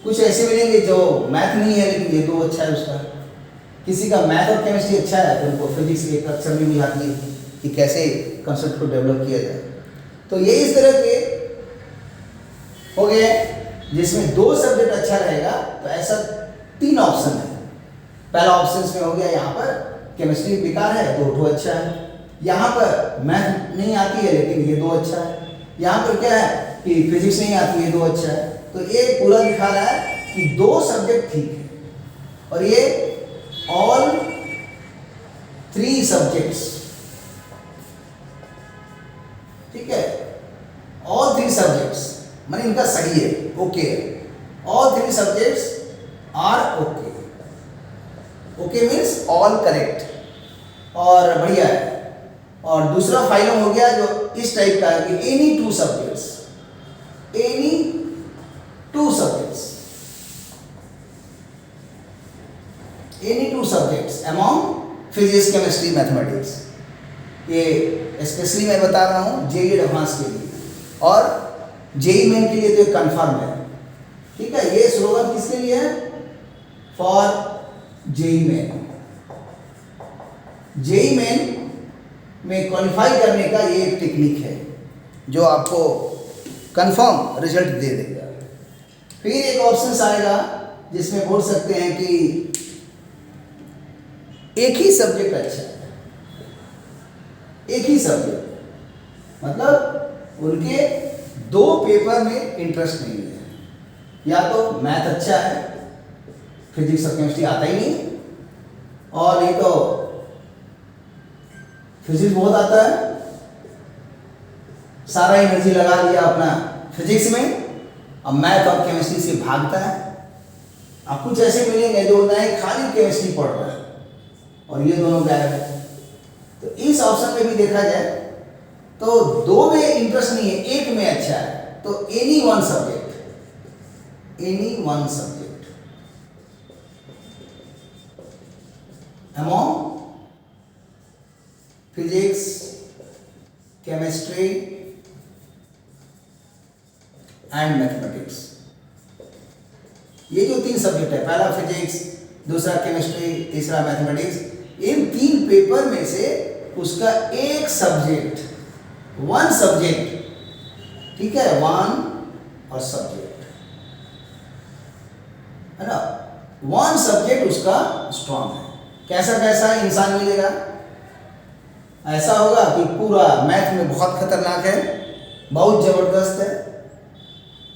कुछ ऐसे मिलेंगे जो मैथ नहीं है लेकिन ये 2 अच्छा है उसका, किसी का मैथ और केमिस्ट्री अच्छा है तो उनको फिजिक्स की एक अक्षर भी नहीं आती है कि कैसे कंसेप्ट को डेवलप किया जाए। तो ये इस तरह के हो गए जिसमें 2 सब्जेक्ट अच्छा रहेगा, तो ऐसा 3 ऑप्शन है। पहला ऑप्शन में हो गया यहाँ पर केमिस्ट्री बेकार है, 2 अच्छा है, यहाँ पर मैथ नहीं आती है लेकिन ये 2 अच्छा है, यहाँ पर क्या है कि फिजिक्स नहीं आती है, 2 अच्छा है। तो ये पूरा दिखा रहा है कि 2 सब्जेक्ट ठीक है, और ये ऑल 3 सब्जेक्ट्स ठीक है, ऑल 3 सब्जेक्ट्स माने इनका सही है, ओके है। All 3 subjects are okay. Okay means all correct और बढ़िया है। और दूसरा फाइलम हो गया जो इस टाइप का है कि any 2 subjects, any 2 subjects, any 2 subjects among physics, chemistry, mathematics. ये स्पेशली मैं बता रहा हूँ जेई एडवांस के लिए, और जेई मेन के लिए तो ये कंफर्म है, ठीक है। ये स्लोगन किसके लिए है? For JEE Main. JEE Main में क्वालिफाई करने का ये एक टेक्निक है जो आपको कंफर्म रिजल्ट दे देगा। फिर एक ऑप्शन आएगा जिसमें बोल सकते हैं कि एक ही सब्जेक्ट अच्छा है, एक ही सब्जेक्ट, मतलब उनके 2 पेपर में इंटरेस्ट नहीं है, या तो मैथ अच्छा है, फिजिक्स और केमिस्ट्री आता ही नहीं, और नहीं तो फिजिक्स बहुत आता है, सारा एनर्जी लगा दिया अपना फिजिक्स में, अब मैथ और केमिस्ट्री से भागता है। अब कुछ ऐसे मिलेंगे जो होता है खाली केमिस्ट्री पढ़ रहा है और ये दोनों गायब है। तो इस ऑप्शन में भी देखा जाए तो 2 में इंटरेस्ट नहीं है, एक में अच्छा है, तो any 1 subject, any 1 subject among physics, chemistry and mathematics. ये जो 3 सब्जेक्ट है, पहला फिजिक्स, दूसरा केमिस्ट्री, तीसरा मैथमेटिक्स, इन 3 पेपर में से उसका एक सब्जेक्ट, 1 सब्जेक्ट, ठीक है, 1 और सब्जेक्ट है ना, 1 सब्जेक्ट उसका स्ट्रांग है। कैसा कैसा इंसान मिलेगा? ऐसा होगा कि पूरा मैथ में बहुत खतरनाक है, बहुत जबरदस्त है,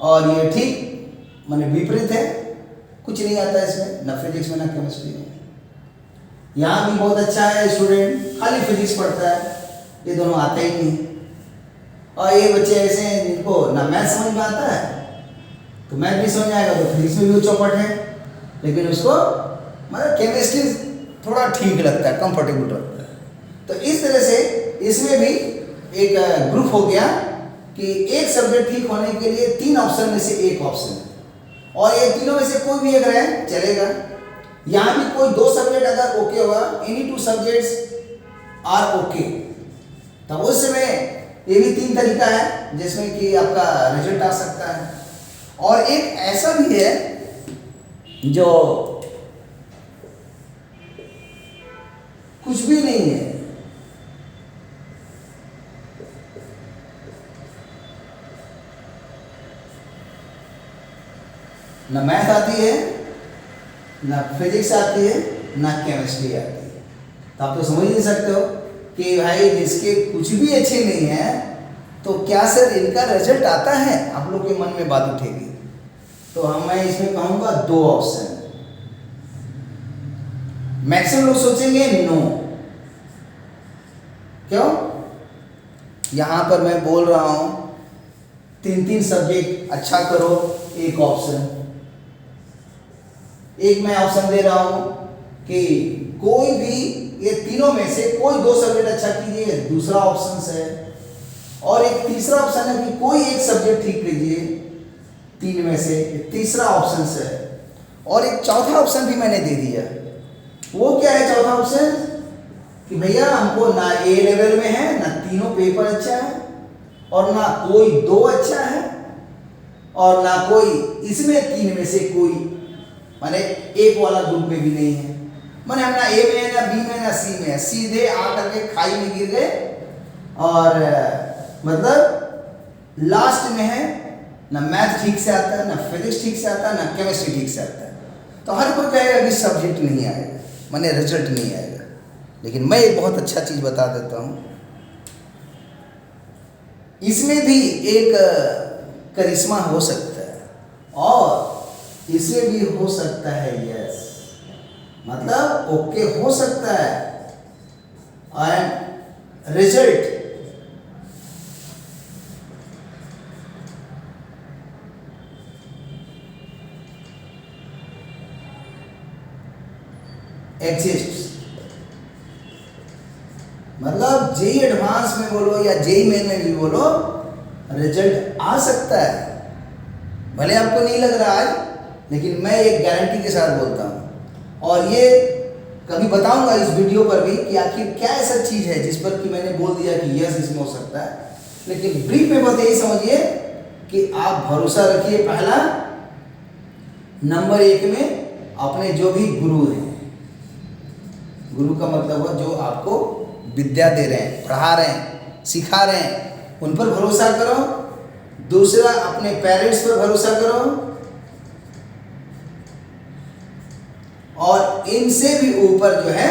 और ये ठीक माने विपरीत है, कुछ नहीं आता इसमें, ना फिजिक्स में ना केमिस्ट्री में। यहाँ भी बहुत अच्छा है स्टूडेंट, खाली फिजिक्स पढ़ता है, ये दोनों आते ही नहीं। और ये बच्चे ऐसे हैं जिनको ना मैथ समझ में आता है, तो मैथ भी समझ आएगा तो फिजिक्स में भी चौपट है, लेकिन उसको मतलब केमिस्ट्री थोड़ा ठीक लगता है, कंफर्टेबल लगता है। तो इस तरह से इसमें भी एक ग्रुप हो गया कि एक सब्जेक्ट ठीक होने के लिए 3 ऑप्शन में से एक ऑप्शन है, और ये तीनों में से कोई भी एक रहे चलेगा। यहाँ भी कोई 2 सब्जेक्ट अगर ओके होगा, एनी 2 सब्जेक्ट्स आर ओके, तो उस समय ये भी 3 तरीका है जिसमें कि आपका रिजल्ट आ सकता है। और एक ऐसा भी है जो कुछ भी नहीं है, ना मैथ आती है, ना फिजिक्स आती है, ना केमिस्ट्री आती है, तो आप तो समझ नहीं सकते हो कि भाई जिसके कुछ भी अच्छे नहीं है तो क्या सर इनका रिजल्ट आता है? आप लोग के मन में बात उठेगी। तो मैं इसमें कहूँगा 2 ऑप्शन। मैक्सिमम लोग सोचेंगे नो, क्यों? यहाँ पर मैं बोल रहा हूँ 3 सब्जेक्ट अच्छा करो, एक ऑप्शन। एक मैं ऑप्शन दे रहा हूँ कि कोई भी ये तीनों में से कोई 2 सब्जेक्ट अच्छा कीजिए, दूसरा ऑप्शन है। और एक तीसरा ऑप्शन है कि कोई एक सब्जेक्ट ठीक कीजिए, 3 में से तीसरा ऑप्शन है। और एक चौथा ऑप्शन भी मैंने दे दिया। वो क्या है चौथा ऑप्शन? कि भैया हमको ना ए लेवल में है, ना तीनों पेपर अच्छा है, और ना कोई 2 अच्छा है, और ना कोई इसमें 3 में से कोई माने एक वाला ग्रुप में भी नहीं है। माने हम ना ए में है, ना बी में, ना सी में है, सीधे आकर के खाई में गिर गए, और मतलब लास्ट में है ना मैथ ठीक से आता है, ना फिजिक्स ठीक से आता है, ना केमिस्ट्री ठीक से आता है। तो हर कोई कहेगा कि सब्जेक्ट नहीं आएगा, माने रिजल्ट नहीं आएगा। लेकिन मैं एक बहुत अच्छा चीज़ बता देता हूँ, इसमें भी एक करिश्मा हो सकता है, और इसमें भी हो सकता है यस, मतलब ओके हो सकता है, एंड रिजल्ट एग्जिस्ट। मतलब जेई एडवांस में बोलो या जेई मेन में भी बोलो, रिजल्ट आ सकता है। भले आपको नहीं लग रहा आज, लेकिन मैं एक गारंटी के साथ बोलता हूँ। और ये कभी बताऊंगा इस वीडियो पर भी कि आखिर क्या ऐसा चीज़ है जिस पर कि मैंने बोल दिया कि यस इसमें हो सकता है। लेकिन ब्रीफ में बस यही समझिए कि आप भरोसा रखिए पहला, नंबर 1 में अपने जो भी गुरु हैं, गुरु का मतलब हुआ जो आपको विद्या दे रहे हैं, पढ़ा रहे हैं, सिखा रहे हैं, उन पर भरोसा करो। दूसरा, अपने पेरेंट्स पर भरोसा करो। और इनसे भी ऊपर जो है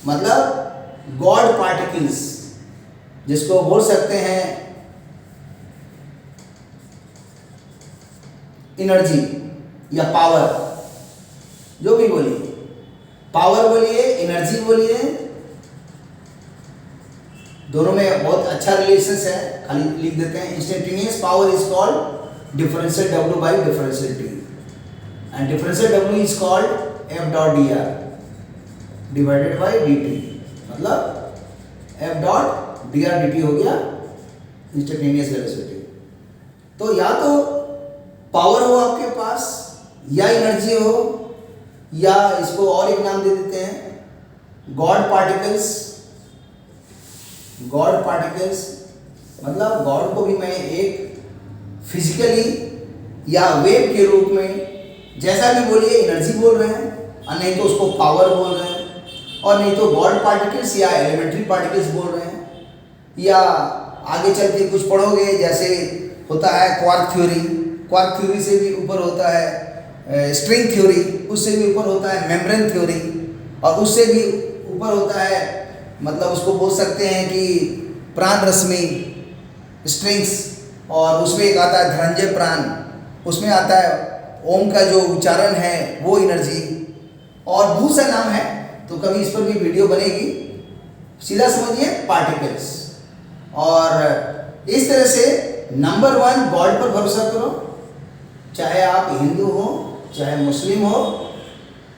मतलब गॉड पार्टिकल्स, जिसको बोल सकते हैं एनर्जी या पावर, जो भी बोलिए, पावर बोलिए, एनर्जी बोलिए, दोनों में बहुत अच्छा रिलेशन है। खाली लिख देते हैं, instantaneous power is called differential W by differential T, and differential W is called F dot dr divided by dt। मतलब F डॉट dr dt हो गया इंस्टेंटेनियस वेलोसिटी। तो या तो पावर हो आपके पास, या एनर्जी हो, या इसको और एक नाम दे देते हैं गॉड पार्टिकल्स। गॉड पार्टिकल्स मतलब गॉड को भी मैं एक फिजिकली या वेव के रूप में जैसा भी बोलिए, एनर्जी बोल रहे हैं, और नहीं तो उसको पावर बोल रहे हैं, और नहीं तो गॉड पार्टिकल्स या एलिमेंट्री पार्टिकल्स बोल रहे हैं। या आगे चल के कुछ पढ़ोगे, जैसे होता है क्वार्क थ्योरी, क्वार्क थ्योरी से भी ऊपर होता है स्ट्रिंग थ्योरी, उससे भी ऊपर होता है मेम्ब्रेन थ्योरी, और उससे भी ऊपर होता है मतलब उसको बोल सकते हैं कि प्राण रश्मि स्ट्रिंग्स, और उसमें एक आता है धनंजय प्राण, उसमें आता है ओम का जो उच्चारण है वो एनर्जी, और बहुत सा नाम है। तो कभी इस पर भी वीडियो बनेगी। सीधा समझिए पार्टिकल्स। और इस तरह से नंबर 1 गॉड पर भरोसा करो, चाहे आप हिंदू हो, चाहे मुस्लिम हो,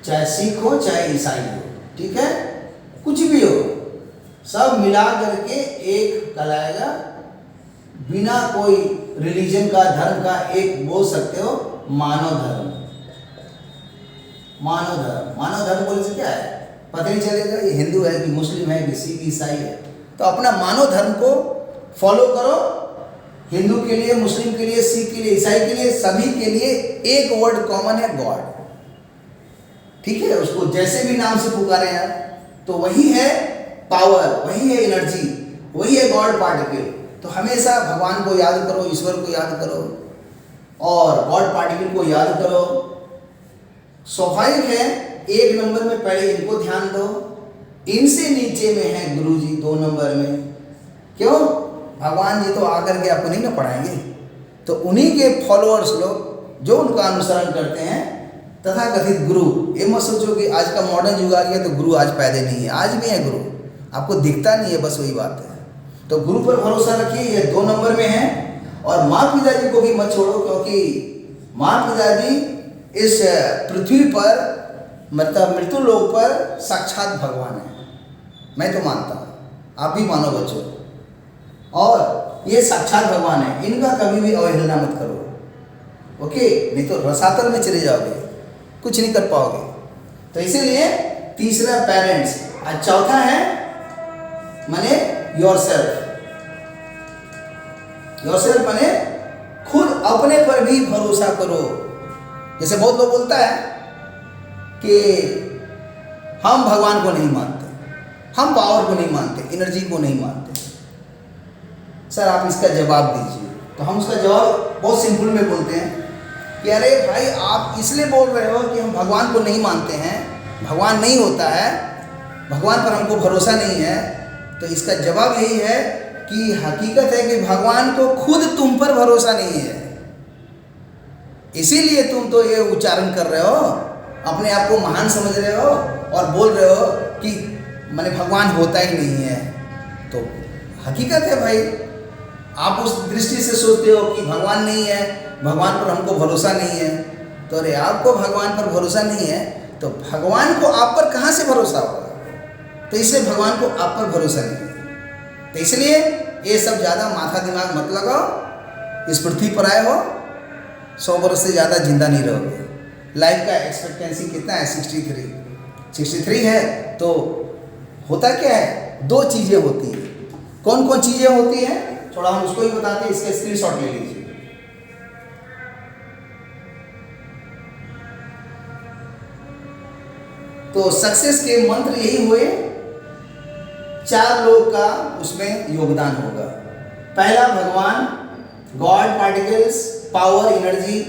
चाहे सिख हो, चाहे ईसाई हो, ठीक है, कुछ भी हो, सब मिला करके एक कहलाएगा। बिना कोई रिलीजन का, धर्म का, एक बोल सकते हो मानव धर्म। मानव धर्म, मानव धर्म बोलने से क्या है, पता नहीं चलेगा ये हिंदू है कि मुस्लिम है कि सिख ईसाई है। तो अपना मानव धर्म को फॉलो करो। हिंदू के लिए, मुस्लिम के लिए, सिख के लिए, ईसाई के लिए, सभी के लिए एक वर्ड कॉमन है, गॉड। ठीक है, उसको जैसे भी नाम से पुकारे यार, तो वही है पावर, वही है एनर्जी, वही है गॉड पार्टिकल। तो हमेशा भगवान को याद करो, ईश्वर को याद करो, और गॉड पार्टिकल को याद करो। स्वाभाविक है, 1 नंबर में पहले इनको ध्यान दो, इनसे नीचे में है गुरुजी 2 नंबर में। क्यों? भगवान जी तो आकर के आपको नहीं ना पढ़ाएंगे, तो उन्हीं के फॉलोअर्स लोग जो उनका अनुसरण करते हैं, तथा कथित गुरु। ये मत सोचो कि आज का मॉडर्न युग आ गया तो गुरु आज पैदा नहीं है, आज भी है गुरु, आपको दिखता नहीं है, बस वही बात है। तो गुरु पर भरोसा रखिए, ये 2 नंबर में है। और माँ पिताजी को भी मत छोड़ो, क्योंकि माँ पिताजी इस पृथ्वी पर मतलब मृत्यु लोक पर साक्षात भगवान है, मैं तो मानता हूँ, आप भी मानो बच्चों। और ये साक्षात भगवान है, इनका कभी भी अवहेलना मत करो, ओके? नहीं तो रसातल में चले जाओगे, कुछ नहीं कर पाओगे। तो इसीलिए तीसरा पेरेंट्स, और चौथा है माने योरसेल्फ। योरसेल्फ माने खुद अपने पर भी भरोसा करो। जैसे बहुत लोग बोलता है कि हम भगवान को नहीं मानते, हम पावर को नहीं मानते, एनर्जी को नहीं मानते। सर आप इसका जवाब दीजिए। तो हम उसका जवाब बहुत सिंपल में बोलते हैं कि अरे भाई, आप इसलिए बोल रहे हो कि हम भगवान को नहीं मानते हैं, भगवान नहीं होता है, भगवान पर हमको भरोसा नहीं है। तो इसका जवाब यही है कि हकीकत है कि भगवान को खुद तुम पर भरोसा नहीं है, इसीलिए तुम तो ये उच्चारण कर रहे हो, अपने आप को महान समझ रहे हो और बोल रहे हो कि माने भगवान होता ही नहीं है। तो हकीकत है भाई, आप उस दृष्टि से सोचते हो कि भगवान नहीं है, भगवान पर हमको भरोसा नहीं है। तो अरे आपको भगवान पर भरोसा नहीं है तो भगवान को आप पर कहाँ से भरोसा होगा? तो इसलिए भगवान को आप पर भरोसा नहीं है। तो इसलिए ये सब ज़्यादा माथा दिमाग मत लगाओ। इस पृथ्वी पर आए हो, 100 वर्ष से ज़्यादा जिंदा नहीं रहोगे। लाइफ का एक्सपेक्टेंसी कितना है? 63 है। तो होता क्या है, 2 चीज़ें होती हैं। कौन कौन चीज़ें होती हैं थोड़ा हम उसको ही बताते हैं, इसके स्क्रीनशॉट ले लीजिए। तो सक्सेस के मंत्र यही हुए, 4 लोग का उसमें योगदान होगा। पहला भगवान, God, particles, power, energy,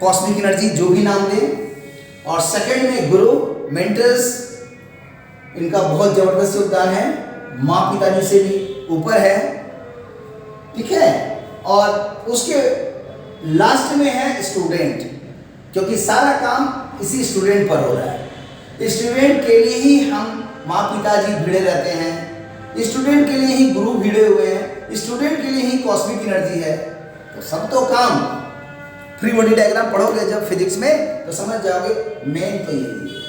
cosmic energy, जो भी नाम दें। और सेकंड में गुरु, मेंटर्स, इनका बहुत जबरदस्त योगदान है। माँ पिताजी से भी ऊपर है, ठीक है। और उसके लास्ट में है स्टूडेंट, क्योंकि सारा काम इसी स्टूडेंट पर हो रहा है। स्टूडेंट के लिए ही हम माँ पिताजी भिड़े रहते हैं, स्टूडेंट के लिए ही गुरु भिड़े हुए हैं, स्टूडेंट के लिए ही कॉस्मिक एनर्जी है। तो सब तो काम, फ्री बॉडी डायग्राम पढ़ोगे जब फिजिक्स में तो समझ जाओगे मेन तो यही है,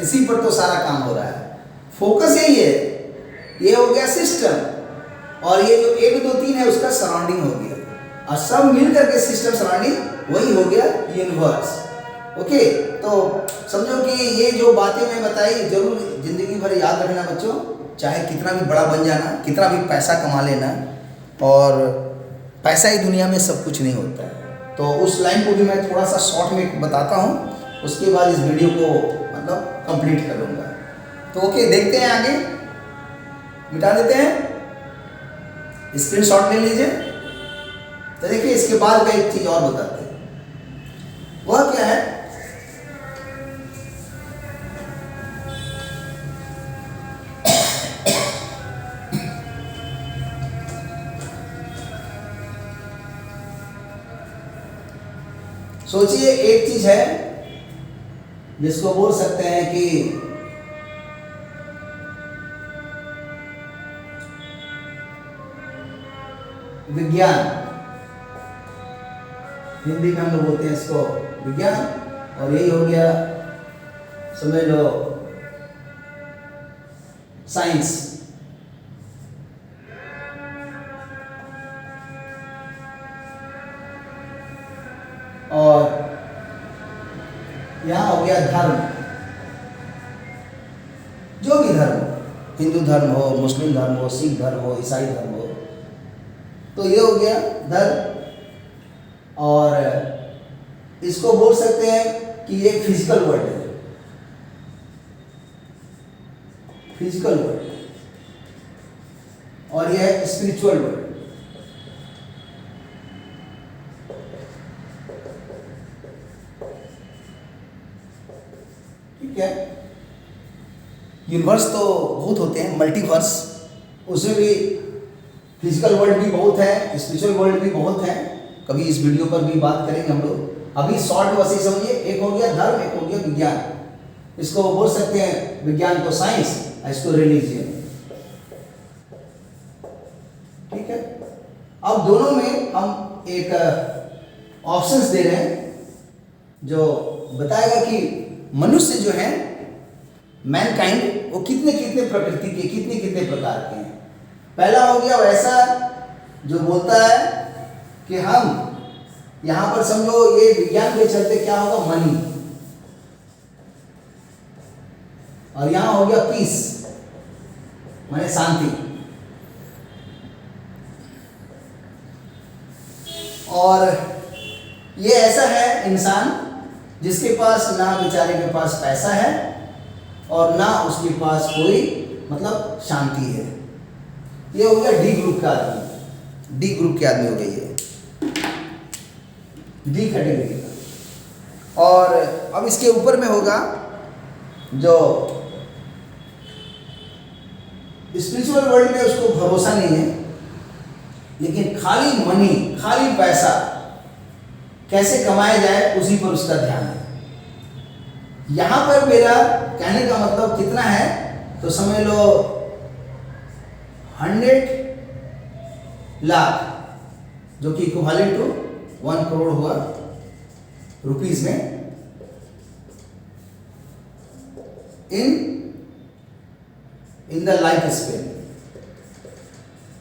इसी पर तो सारा काम हो रहा है। फोकस यही है। ये हो गया सिस्टम, और ये जो 1 2 3 है उसका सराउंडिंग हो गया, और सब मिल करके सिस्टम सराउंडिंग वही हो गया यूनिवर्स। ओके, तो समझो कि ये जो बातें मैं बताई जरूर जिंदगी भर याद रखना बच्चों। चाहे कितना भी बड़ा बन जाना, कितना भी पैसा कमा लेना, और पैसा ही दुनिया में सब कुछ नहीं होता है। तो उस लाइन को भी मैं थोड़ा सा शॉर्ट में बताता हूँ, उसके बाद इस वीडियो को मतलब कंप्लीट कर लूँगा। तो ओके, देखते हैं आगे, मिटा देते हैं, स्क्रीनशॉट ले लीजिए। तो देखिए इसके बाद का एक चीज़ और बताते हैं, वह क्या है। सोचिए एक चीज है जिसको बोल सकते हैं कि विज्ञान, हिंदी में हम लोग बोलते हैं इसको विज्ञान, और यही हो गया समझ लो साइंस। और यहाँ हो गया धर्म, जो भी धर्म हो, हिंदू धर्म हो, मुस्लिम धर्म हो, सिख धर्म हो, ईसाई धर्म हो, तो ये हो गया धर्म। और इसको बोल सकते हैं कि ये फिजिकल वर्ल्ड है, फिजिकल वर्ल्ड, और यह है स्पिरिचुअल वर्ल्ड। ठीक है, यूनिवर्स तो बहुत होते हैं, मल्टीवर्स, उसमें भी फिजिकल वर्ल्ड भी बहुत है, स्पिरिचुअल वर्ल्ड भी बहुत है। कभी इस वीडियो पर भी बात करेंगे हम लोग। अभी शॉर्ट बस ही समझिए, एक हो गया धर्म, एक हो गया विज्ञान। इसको बोल सकते हैं विज्ञान को साइंस, इसको रिलीजियन। ठीक है, अब दोनों में हम एक ऑप्शंस दे रहे हैं जो बताएगा कि मनुष्य जो है, मैनकाइंड, वो कितने कितने प्रकृति के, कितने कितने प्रकार के हैं। पहला हो गया वैसा जो बोलता है कि हम यहाँ पर समझो ये विज्ञान के चलते क्या होगा, मनी, और यहाँ हो गया पीस, माने शांति। और ये ऐसा है इंसान जिसके पास ना बेचारे के पास पैसा है और ना उसके पास कोई मतलब शांति है। ये हो गया डी ग्रुप का आदमी, डी ग्रुप के आदमी हो गई है, डी कैटेगरी का। और अब इसके ऊपर में होगा जो स्पिरिचुअल वर्ल्ड में उसको भरोसा नहीं है, लेकिन खाली मनी, खाली पैसा कैसे कमाया जाए उसी पर उसका ध्यान है। यहाँ पर मेरा कहने का मतलब कितना है, तो समझ लो 100 लाख, जो कि इक्विवेलेंट टू 1 करोड़ हुआ रुपीस में। इन द लाइफ स्पेन,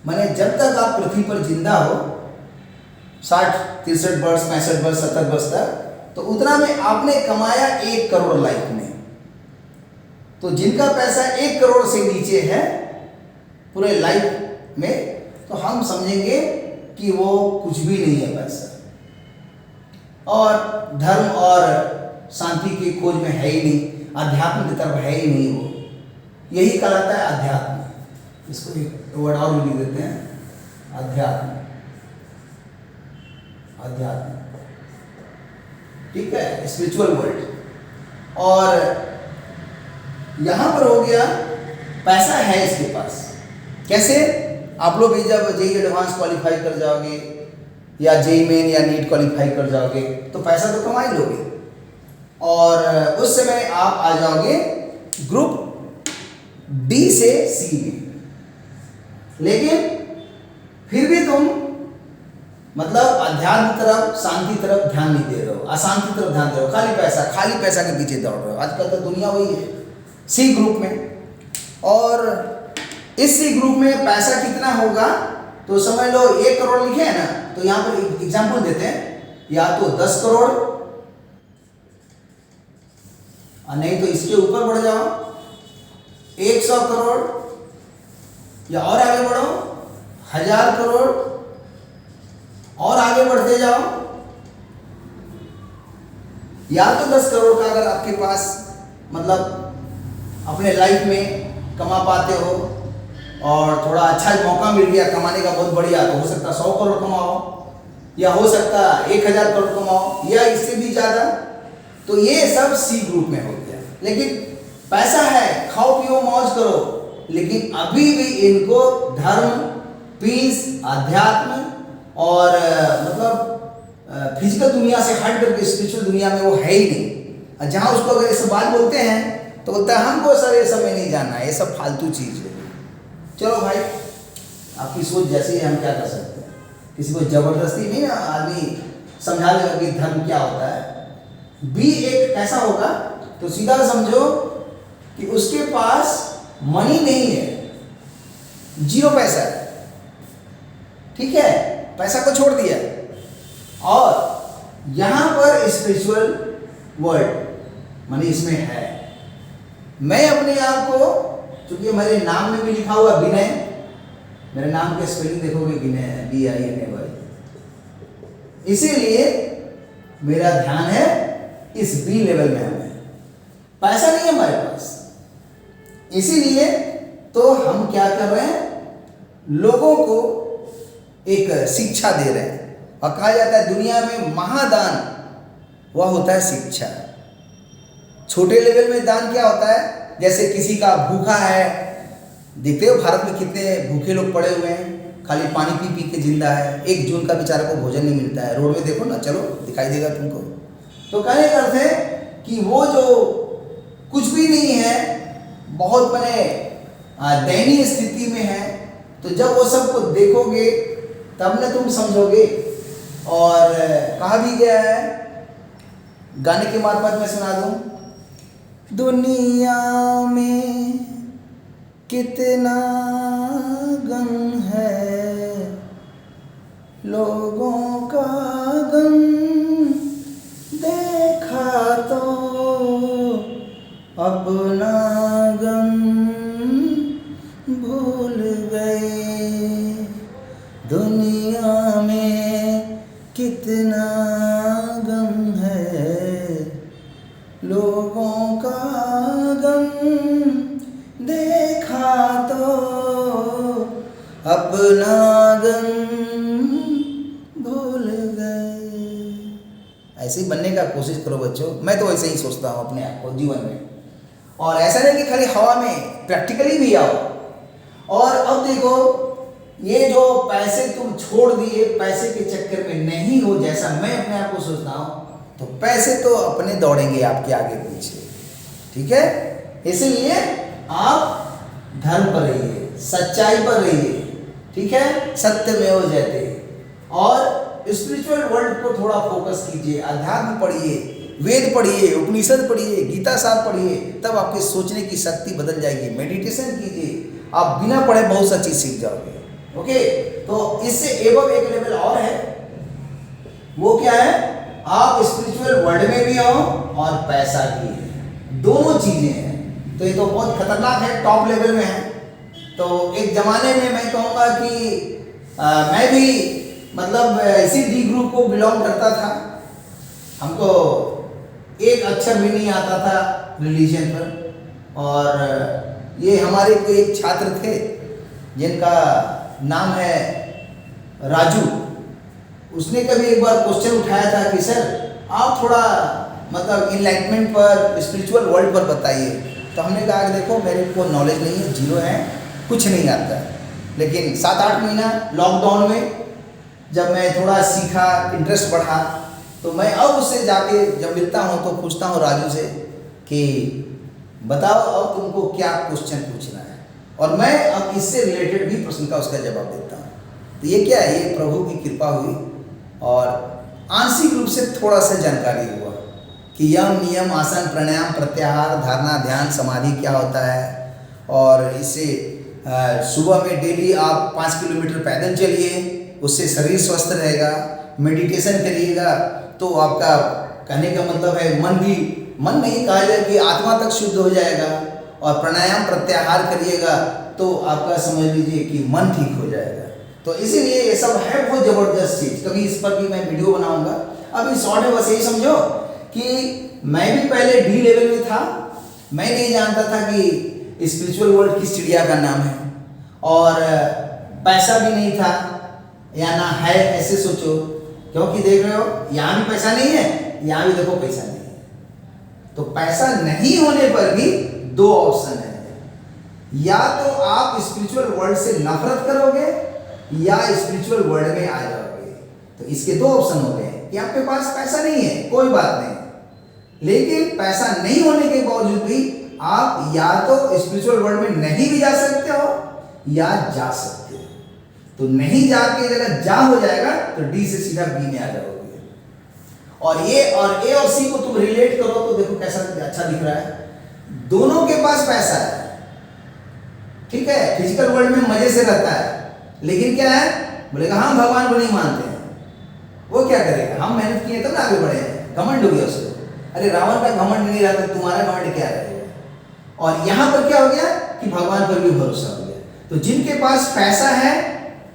माने जब तक आप पृथ्वी पर जिंदा हो 60, 63 वर्ष, 65 वर्ष, 70 वर्ष तक, तो उतना में आपने कमाया 1 करोड़ लाइफ में। तो जिनका पैसा 1 करोड़ से नीचे है पूरे लाइफ में, तो हम समझेंगे कि वो कुछ भी नहीं है पैसा, और धर्म और शांति की खोज में है ही नहीं, अध्यात्म की तरफ है ही नहीं वो। यही कहलाता है अध्यात्म। इसको एक वर्ड और भी लिख देते हैं, अध्यात्म। अध्यात्म, ठीक है, स्पिरिचुअल वर्ल्ड। और यहां पर हो गया पैसा है इसके पास। कैसे? आप लोग भी जब जेई एडवांस क्वालिफाई कर जाओगे या जेई मेन या नीट क्वालिफाई कर जाओगे तो पैसा तो कमा ही लोगे, और उस समय आप आ जाओगे ग्रुप डी से सी में। लेकिन फिर भी तुम मतलब अध्यात्म तरफ, शांति तरफ ध्यान नहीं दे रहे हो, अशांति तरफ ध्यान दे रहे हो, खाली पैसा के पीछे दौड़ रहे हो। आजकल तो दुनिया वही है, सी ग्रुप में। और इस सी ग्रुप में पैसा कितना होगा तो समझ लो 1 करोड़ लिखे हैं ना, तो यहां पर एग्जांपल देते हैं, या तो 10 करोड़, और नहीं तो इसके ऊपर बढ़ जाओ 100 करोड़, या और आगे बढ़ो 1000 करोड़, और आगे बढ़ते जाओ, या तो 10 करोड़ का अगर आपके पास मतलब अपने लाइफ में कमा पाते हो और थोड़ा अच्छा मौका मिल गया कमाने का बहुत बढ़िया, तो हो सकता 100 करोड़ कमाओ, या हो सकता 1000 करोड़ कमाओ, या इससे भी ज़्यादा। तो ये सब सी ग्रुप में हो गया। लेकिन पैसा है, खाओ पियो मौज करो, लेकिन अभी भी इनको धर्म, पीस, अध्यात्म और मतलब फिजिकल दुनिया से हट करके स्पिरिचुअल दुनिया में वो है ही नहीं। जहाँ उसको अगर ये सब बात बोलते हैं तो बोलता है हमको सर ये सब में नहीं जानना है, ये सब फालतू चीज़ है। चलो भाई, आपकी सोच जैसी है, हम क्या कर सकते हैं। किसी को जबरदस्ती नहीं ना आदमी समझा देगा कि धर्म क्या होता है। बी एक कैसा होगा तो सीधा समझो कि उसके पास मनी नहीं है, 0 पैसा है, ठीक है, पैसा को छोड़ दिया। और यहां पर स्पिरिचुअल वर्ल्ड मनी इसमें है। मैं अपने आप को, क्योंकि मेरे नाम में भी लिखा हुआ विनय, मेरे नाम के स्पेलिंग देखोगे विनय है, BINAY, इसीलिए मेरा ध्यान है इस बी लेवल में। हमें पैसा नहीं है हमारे पास, इसीलिए तो हम क्या कर रहे हैं, लोगों को एक शिक्षा दे रहे हैं। और कहा जाता है दुनिया में महादान वह होता है शिक्षा। छोटे लेवल में दान क्या होता है, जैसे किसी का भूखा है, देखते हो भारत में कितने भूखे लोग पड़े हुए हैं, खाली पानी पी पी के जिंदा है, 1 जून का बेचारा को भोजन नहीं मिलता है। रोड में देखो ना, चलो दिखाई देगा तुमको। तो कहने का अर्थ है कि वो जो कुछ भी नहीं है, बहुत बड़े दयनीय स्थिति में है, तो जब वो सबको देखोगे तब न तुम समझोगे। और कहा भी गया है, गाने के मार्फत में सुना दूं, दुनिया में कितना गम है, लोगों का गम देखा तो अपना गम भूल गए। दुनिया में कितना गम है, लोगों का गम देखा तो अपना गम भूल गए। ऐसे ही बनने का कोशिश करो बच्चों। मैं तो ऐसे ही सोचता हूँ अपने आप को जीवन में। और ऐसा नहीं कि खाली हवा में, प्रैक्टिकली भी आओ। और अब देखो, ये जो पैसे तुम छोड़ दिए, पैसे के चक्कर में नहीं हो जैसा मैं अपने आप को सोचता हूँ, तो पैसे तो अपने दौड़ेंगे आपके आगे पीछे, ठीक है। इसीलिए आप धर्म पर रहिए, सच्चाई पर रहिए, ठीक है, सत्यमेव जयते। और स्पिरिचुअल वर्ल्ड को थोड़ा फोकस कीजिए, अध्यात्म पढ़िए, वेद पढ़िए, उपनिषद पढ़िए, गीता साहब पढ़िए, तब आपके सोचने की शक्ति बदल जाएगी। मेडिटेशन कीजिए, आप बिना पढ़े बहुत सा चीज़ सीख जाओगे। ओके, तो इससे एवं एक लेवल और है, वो क्या है, आप स्पिरिचुअल वर्ल्ड में भी हो और पैसा भी है, दोनों चीज़ें हैं। तो ये तो बहुत खतरनाक है, टॉप लेवल में है। तो एक ज़माने में मैं कहूँगा कि मैं भी मतलब इसी डी ग्रुप को बिलोंग करता था। हमको एक अक्षर भी नहीं आता था रिलीजन पर, और ये हमारे कोई एक छात्र थे जिनका नाम है राजू। उसने कभी एक बार क्वेश्चन उठाया था कि सर आप थोड़ा मतलब इनलाइटमेंट पर, स्पिरिचुअल वर्ल्ड पर बताइए। तो हमने कहा कि देखो मेरे को नॉलेज नहीं है, जीरो है, कुछ नहीं आता है। लेकिन 7-8 महीना लॉकडाउन में जब मैं थोड़ा सीखा, इंटरेस्ट बढ़ा, तो मैं अब उससे जाके जब मिलता हूँ तो पूछता हूँ राजू से कि बताओ अब तुमको क्या क्वेश्चन पूछना है, और मैं अब इससे रिलेटेड भी प्रश्न का उसका जवाब देता हूँ। तो ये क्या है, ये प्रभु की कृपा हुई और आंशिक रूप से थोड़ा सा जानकारी हुआ कि यम, नियम, आसन, प्राणायाम, प्रत्याहार, धारणा, ध्यान, समाधि क्या होता है। और इससे सुबह में डेली आप 5 किलोमीटर पैदल चलिए, उससे शरीर स्वस्थ रहेगा। मेडिटेशन करिएगा तो आपका, कहने का मतलब है मन नहीं कहा जाए कि आत्मा तक शुद्ध हो जाएगा। और प्राणायाम, प्रत्याहार करिएगा तो आपका समझ लीजिए कि मन ठीक हो जाएगा। तो इसीलिए ये सब है बहुत ज़बरदस्त चीज़, कभी इस पर भी मैं वीडियो बनाऊंगा। अब इस शॉर्ट में बस यही समझो कि मैं भी पहले डी लेवल में था, मैं नहीं जानता था कि स्पिरिचुअल वर्ल्ड किस चिड़िया का नाम है, और पैसा भी नहीं था या ना है, ऐसे सोचो। क्योंकि देख रहे हो यहाँ भी पैसा नहीं है, यहाँ भी देखो पैसा नहीं है। तो पैसा नहीं होने पर भी दो ऑप्शन है, या तो आप स्पिरिचुअल वर्ल्ड से नफरत करोगे या स्पिरिचुअल वर्ल्ड में आ जाओगे। तो इसके दो ऑप्शन हो गए कि आपके पास पैसा नहीं है, कोई बात नहीं, लेकिन पैसा नहीं होने के बावजूद भी आप या तो स्पिरिचुअल वर्ल्ड में नहीं भी जा सकते हो या जा सकते हो। तो नहीं जाके अगर जा हो जाएगा तो डी से सीधा बी में आ जाओगे। और ये और ए और सी को तुम रिलेट करो तो देखो कैसा अच्छा दिख रहा है, दोनों के पास पैसा है, ठीक है, फिजिकल वर्ल्ड में मजे से रहता है, लेकिन क्या है, बोलेगा हम भगवान को नहीं मानते हैं। वो क्या करेगा, हम मेहनत किए तब ना आगे बढ़े हैं, घमंड हो गया उसको। अरे रावण का घमंड नहीं रहा तो तुम्हारा घमंड क्या रहेगा। और यहां पर क्या हो गया कि भगवान पर भी भरोसा हो गया। तो जिनके पास पैसा है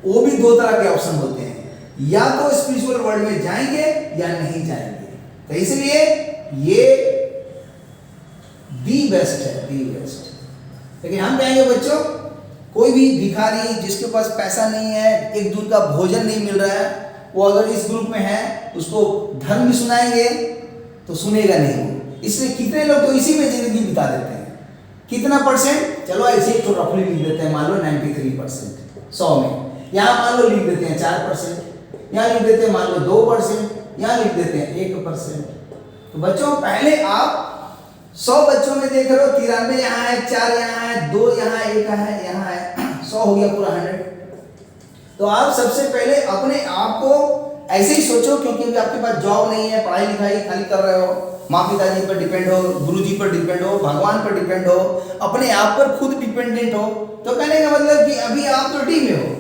वो भी दो तरह के ऑप्शन होते हैं, या तो स्पिरिचुअल वर्ल्ड में जाएंगे या नहीं जाएंगे। तो इसलिए ये दी बेस्ट है, दी बेस्ट। लेकिन हम कहेंगे बच्चों, कोई भी भिखारी जिसके पास पैसा नहीं है, एक दूर का भोजन नहीं मिल रहा है, वो अगर इस ग्रुप में है उसको धर्म भी सुनाएंगे तो सुनेगा नहीं वो। इसलिए कितने लोग तो इसी में जिंदगी बिता देते हैं। कितना परसेंट, चलो ऐसे ही तो रफली लिख देते हैं, मान लो 93% 100 में। यहाँ मान लो लिख देते हैं 4%, यहाँ लिख देते हैं मान लो 2%, यहाँ लिख देते हैं 1%। तो बच्चों पहले आप 100 बच्चों में देख रहे हो 93 यहाँ है, 4 यहाँ है, 2 यहाँ, 1 है, यहाँ है, 100 हो गया पूरा 100। तो आप सबसे पहले अपने आप को ऐसे ही सोचो, क्योंकि अभी आपके पास जॉब नहीं है, पढ़ाई लिखाई खाली कर रहे हो, माँ पिताजी पर डिपेंड हो, गुरु जी पर डिपेंड हो, भगवान पर डिपेंड हो, अपने आप पर खुद डिपेंडेंट हो। तो कहने का मतलब कि अभी आप तो डी में हो,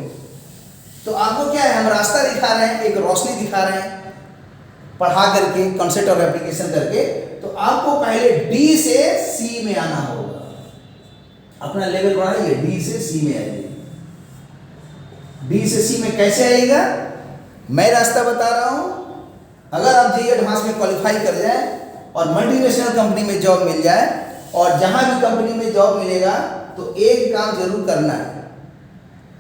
तो आपको क्या है, हम रास्ता दिखा रहे हैं, एक रोशनी दिखा रहे हैं पढ़ा करके, कॉन्सेप्ट और एप्लीकेशन करके। तो आपको पहले डी से सी में आना होगा। अपना लेवल बढ़ाइए, डी से सी में आइए। डी से सी में कैसे आइएगा, मैं रास्ता बता रहा हूं। अगर आप जेईई एडवांस में क्वालिफाई कर जाए और मल्टीनेशनल कंपनी में जॉब मिल जाए, और जहां भी कंपनी में जॉब मिलेगा तो एक काम जरूर करना है,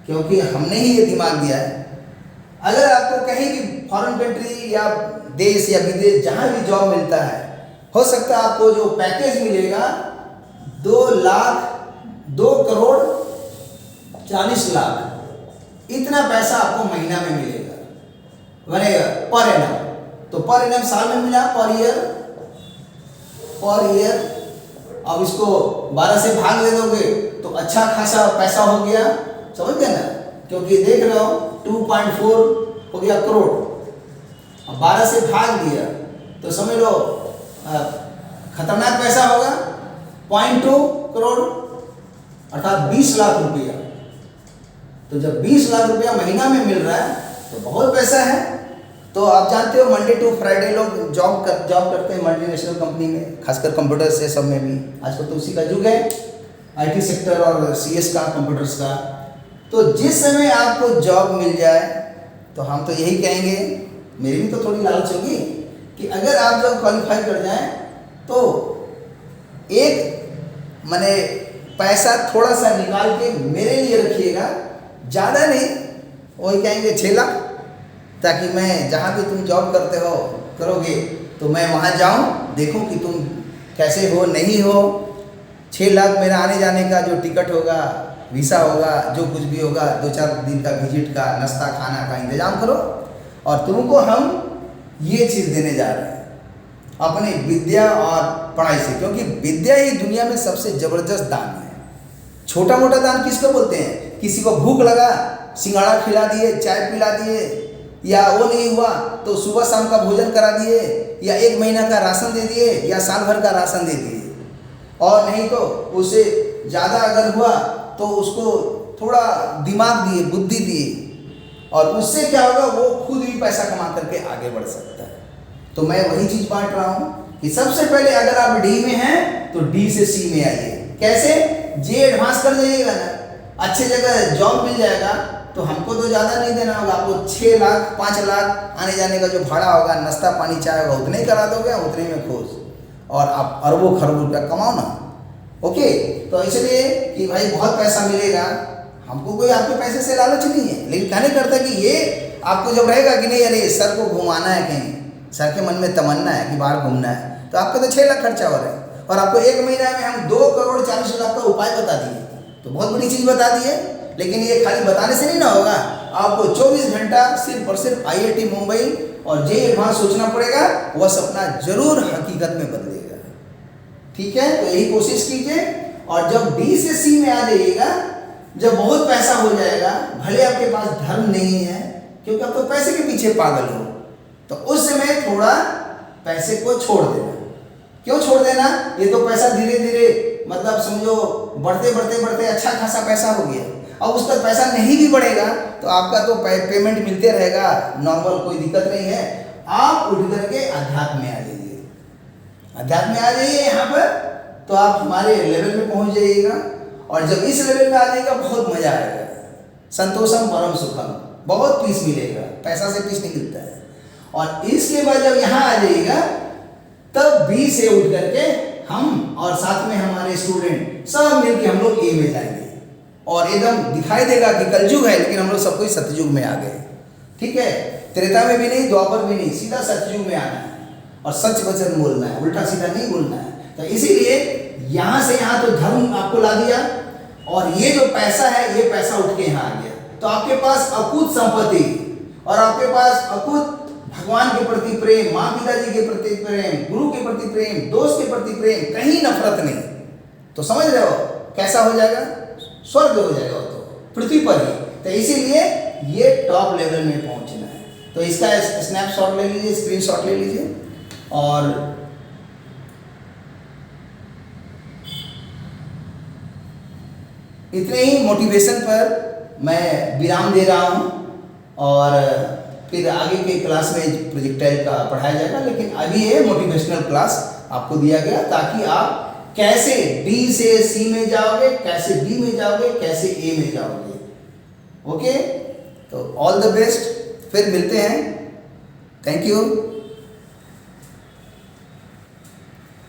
क्योंकि हमने ही ये दिमाग दिया है। अगर आपको कहीं भी फॉरेन कंट्री या देश या विदेश जहां भी जॉब मिलता है, हो सकता है आपको जो पैकेज मिलेगा 2 करोड़ 40 लाख, इतना पैसा आपको महीना में मिलेगा, बनेगा पर एनम। तो पर एनम साल में मिला, पर ईयर। अब इसको 12 से भाग दे दोगे तो अच्छा खासा पैसा हो गया, समझ गए ना, क्योंकि देख रहे हो 2.4 हो गया करोड़। अब 12 से भाग दिया तो समझ लो खतरनाक पैसा होगा 0.2 करोड़ अर्थात 20 लाख रुपया। तो जब 20 लाख रुपया महीना में मिल रहा है तो बहुत पैसा है। तो आप जानते हो मंडे टू फ्राइडे लोग जॉब करते हैं मल्टीनेशनल कंपनी में, खासकर कंप्यूटर से सब में भी। आजकल तो उसी का युग है, आईटी सेक्टर और सीएस का, कंप्यूटर्स का। तो जिस समय आपको जॉब मिल जाए तो हम तो यही कहेंगे, मेरी भी तो थोड़ी लालच होगी कि अगर आप जब क्वालिफाई कर जाएं तो एक माने पैसा थोड़ा सा निकाल के मेरे लिए रखिएगा, ज़्यादा नहीं, वही कहेंगे 6 लाख, ताकि मैं जहाँ भी तुम जॉब करोगे तो मैं वहाँ जाऊँ, देखूँ कि तुम कैसे हो नहीं हो। 6 लाख मेरा आने जाने का जो टिकट होगा, वीसा होगा, जो कुछ भी होगा, 2-4 दिन का विजिट का, नाश्ता खाना का इंतजाम करो। और तुमको हम ये चीज़ देने जा रहे हैं अपनी विद्या और पढ़ाई से, क्योंकि विद्या ही दुनिया में सबसे ज़बरदस्त दान है। छोटा मोटा दान किसको बोलते हैं? किसी को भूख लगा, सिंघाड़ा खिला दिए, चाय पिला दिए, या वो नहीं हुआ तो सुबह शाम का भोजन करा दिए, या 1 महीना का राशन दे दिए, या साल भर का राशन दे दिए। और नहीं तो उसे ज़्यादा अगर हुआ तो उसको थोड़ा दिमाग दिए, बुद्धि दिए, और उससे क्या होगा, वो खुद भी पैसा कमा करके आगे बढ़ सकता है। तो मैं वही चीज़ बांट रहा हूँ कि सबसे पहले अगर आप डी में हैं तो डी से सी में आइए। कैसे? जे एडवांस कर जाइएगा ना, अच्छे जगह जॉब मिल जाएगा तो हमको तो ज़्यादा नहीं देना होगा, आपको 6 लाख 5 लाख आने जाने का जो भाड़ा होगा, नाश्ता पानी चाय होगा, उतने ही करा दोगे, उतने में खुश, और आप अरबों खरबों रुपया कमाओ ना। ओके, तो इसलिए कि भाई बहुत पैसा मिलेगा, हमको कोई आपके पैसे से लालच नहीं है, लेकिन कहने करता कि ये आपको जब रहेगा कि नहीं अरे सर को घुमाना है कहीं, सर के मन में तमन्ना है कि बाहर घूमना है, तो आपका तो 6 लाख खर्चा हो रहा है, और आपको 1 महीना में हम 2 करोड़ 40 लाख का उपाय बता दिए, तो बहुत बड़ी चीज़ बता दी है। लेकिन ये खाली बताने से नहीं ना होगा, आपको 24 घंटा सिर्फ और सिर्फ IIT मुंबई और जे एडवांस सोचना पड़ेगा, वह सपना जरूर हकीकत में बदलेगा। ठीक है, तो यही कोशिश कीजिए। और जब डी से सी में आ जाइएगा, जब बहुत पैसा हो जाएगा, भले आपके पास धर्म नहीं है क्योंकि आप तो पैसे के पीछे पागल हो, तो उस समय थोड़ा पैसे को छोड़ देना। क्यों छोड़ देना? ये तो पैसा धीरे धीरे मतलब समझो बढ़ते बढ़ते बढ़ते अच्छा खासा पैसा हो गया, अब उसका पैसा नहीं भी बढ़ेगा तो आपका तो पेमेंट मिलते रहेगा, नॉर्मल, कोई दिक्कत नहीं है। आप उठ करके अध्यात्म में आ जाइए, अध्यात्म में आ जाइए यहाँ पर, तो आप हमारे लेवल में पहुँच जाइएगा। और जब इस लेवल में आ जाएगा बहुत मज़ा आएगा, संतोषम परम सुखम, बहुत पीस मिलेगा, पैसा से पीस नहीं मिलता है। और इसके बाद जब यहाँ आ जाइएगा तब बी से उठ करके हम और साथ में हमारे स्टूडेंट सब मिलके हम लोग ए में जाएंगे, और एकदम दिखाई देगा कि कलयुग है लेकिन हम लोग सब कोई सतयुग में आ गए। ठीक है, त्रेता में भी नहीं, द्वापर भी नहीं, सीधा सतयुग में आना है और सच वचन बोलना है, उल्टा सीधा नहीं बोलना है। तो इसीलिए यहाँ से यहाँ तो धर्म आपको ला दिया, और ये जो पैसा है ये पैसा उठ के यहाँ आ गया, तो आपके पास अकूत संपत्ति, और आपके पास अकूत भगवान के प्रति प्रेम, माँ पिताजी के प्रति प्रेम, गुरु के प्रति प्रेम, दोस्त के प्रति प्रेम, कहीं नफरत नहीं। तो समझ रहे हो कैसा हो जाएगा? स्वर्ग हो जाएगा तो पृथ्वी पर ही। तो इसीलिए ये टॉप लेवल में पहुंचना है। तो इसका स्नैपशॉट ले लीजिए, स्क्रीनशॉट ले लीजिए, और इतने ही मोटिवेशन पर मैं विराम दे रहा हूँ, और फिर आगे के क्लास में प्रोजेक्टाइल का पढ़ाया जाएगा। लेकिन अभी ये मोटिवेशनल क्लास आपको दिया गया ताकि आप कैसे डी से सी में जाओगे, कैसे बी में जाओगे, कैसे ए में जाओगे। ओके, तो ऑल द बेस्ट, फिर मिलते हैं। Thank you.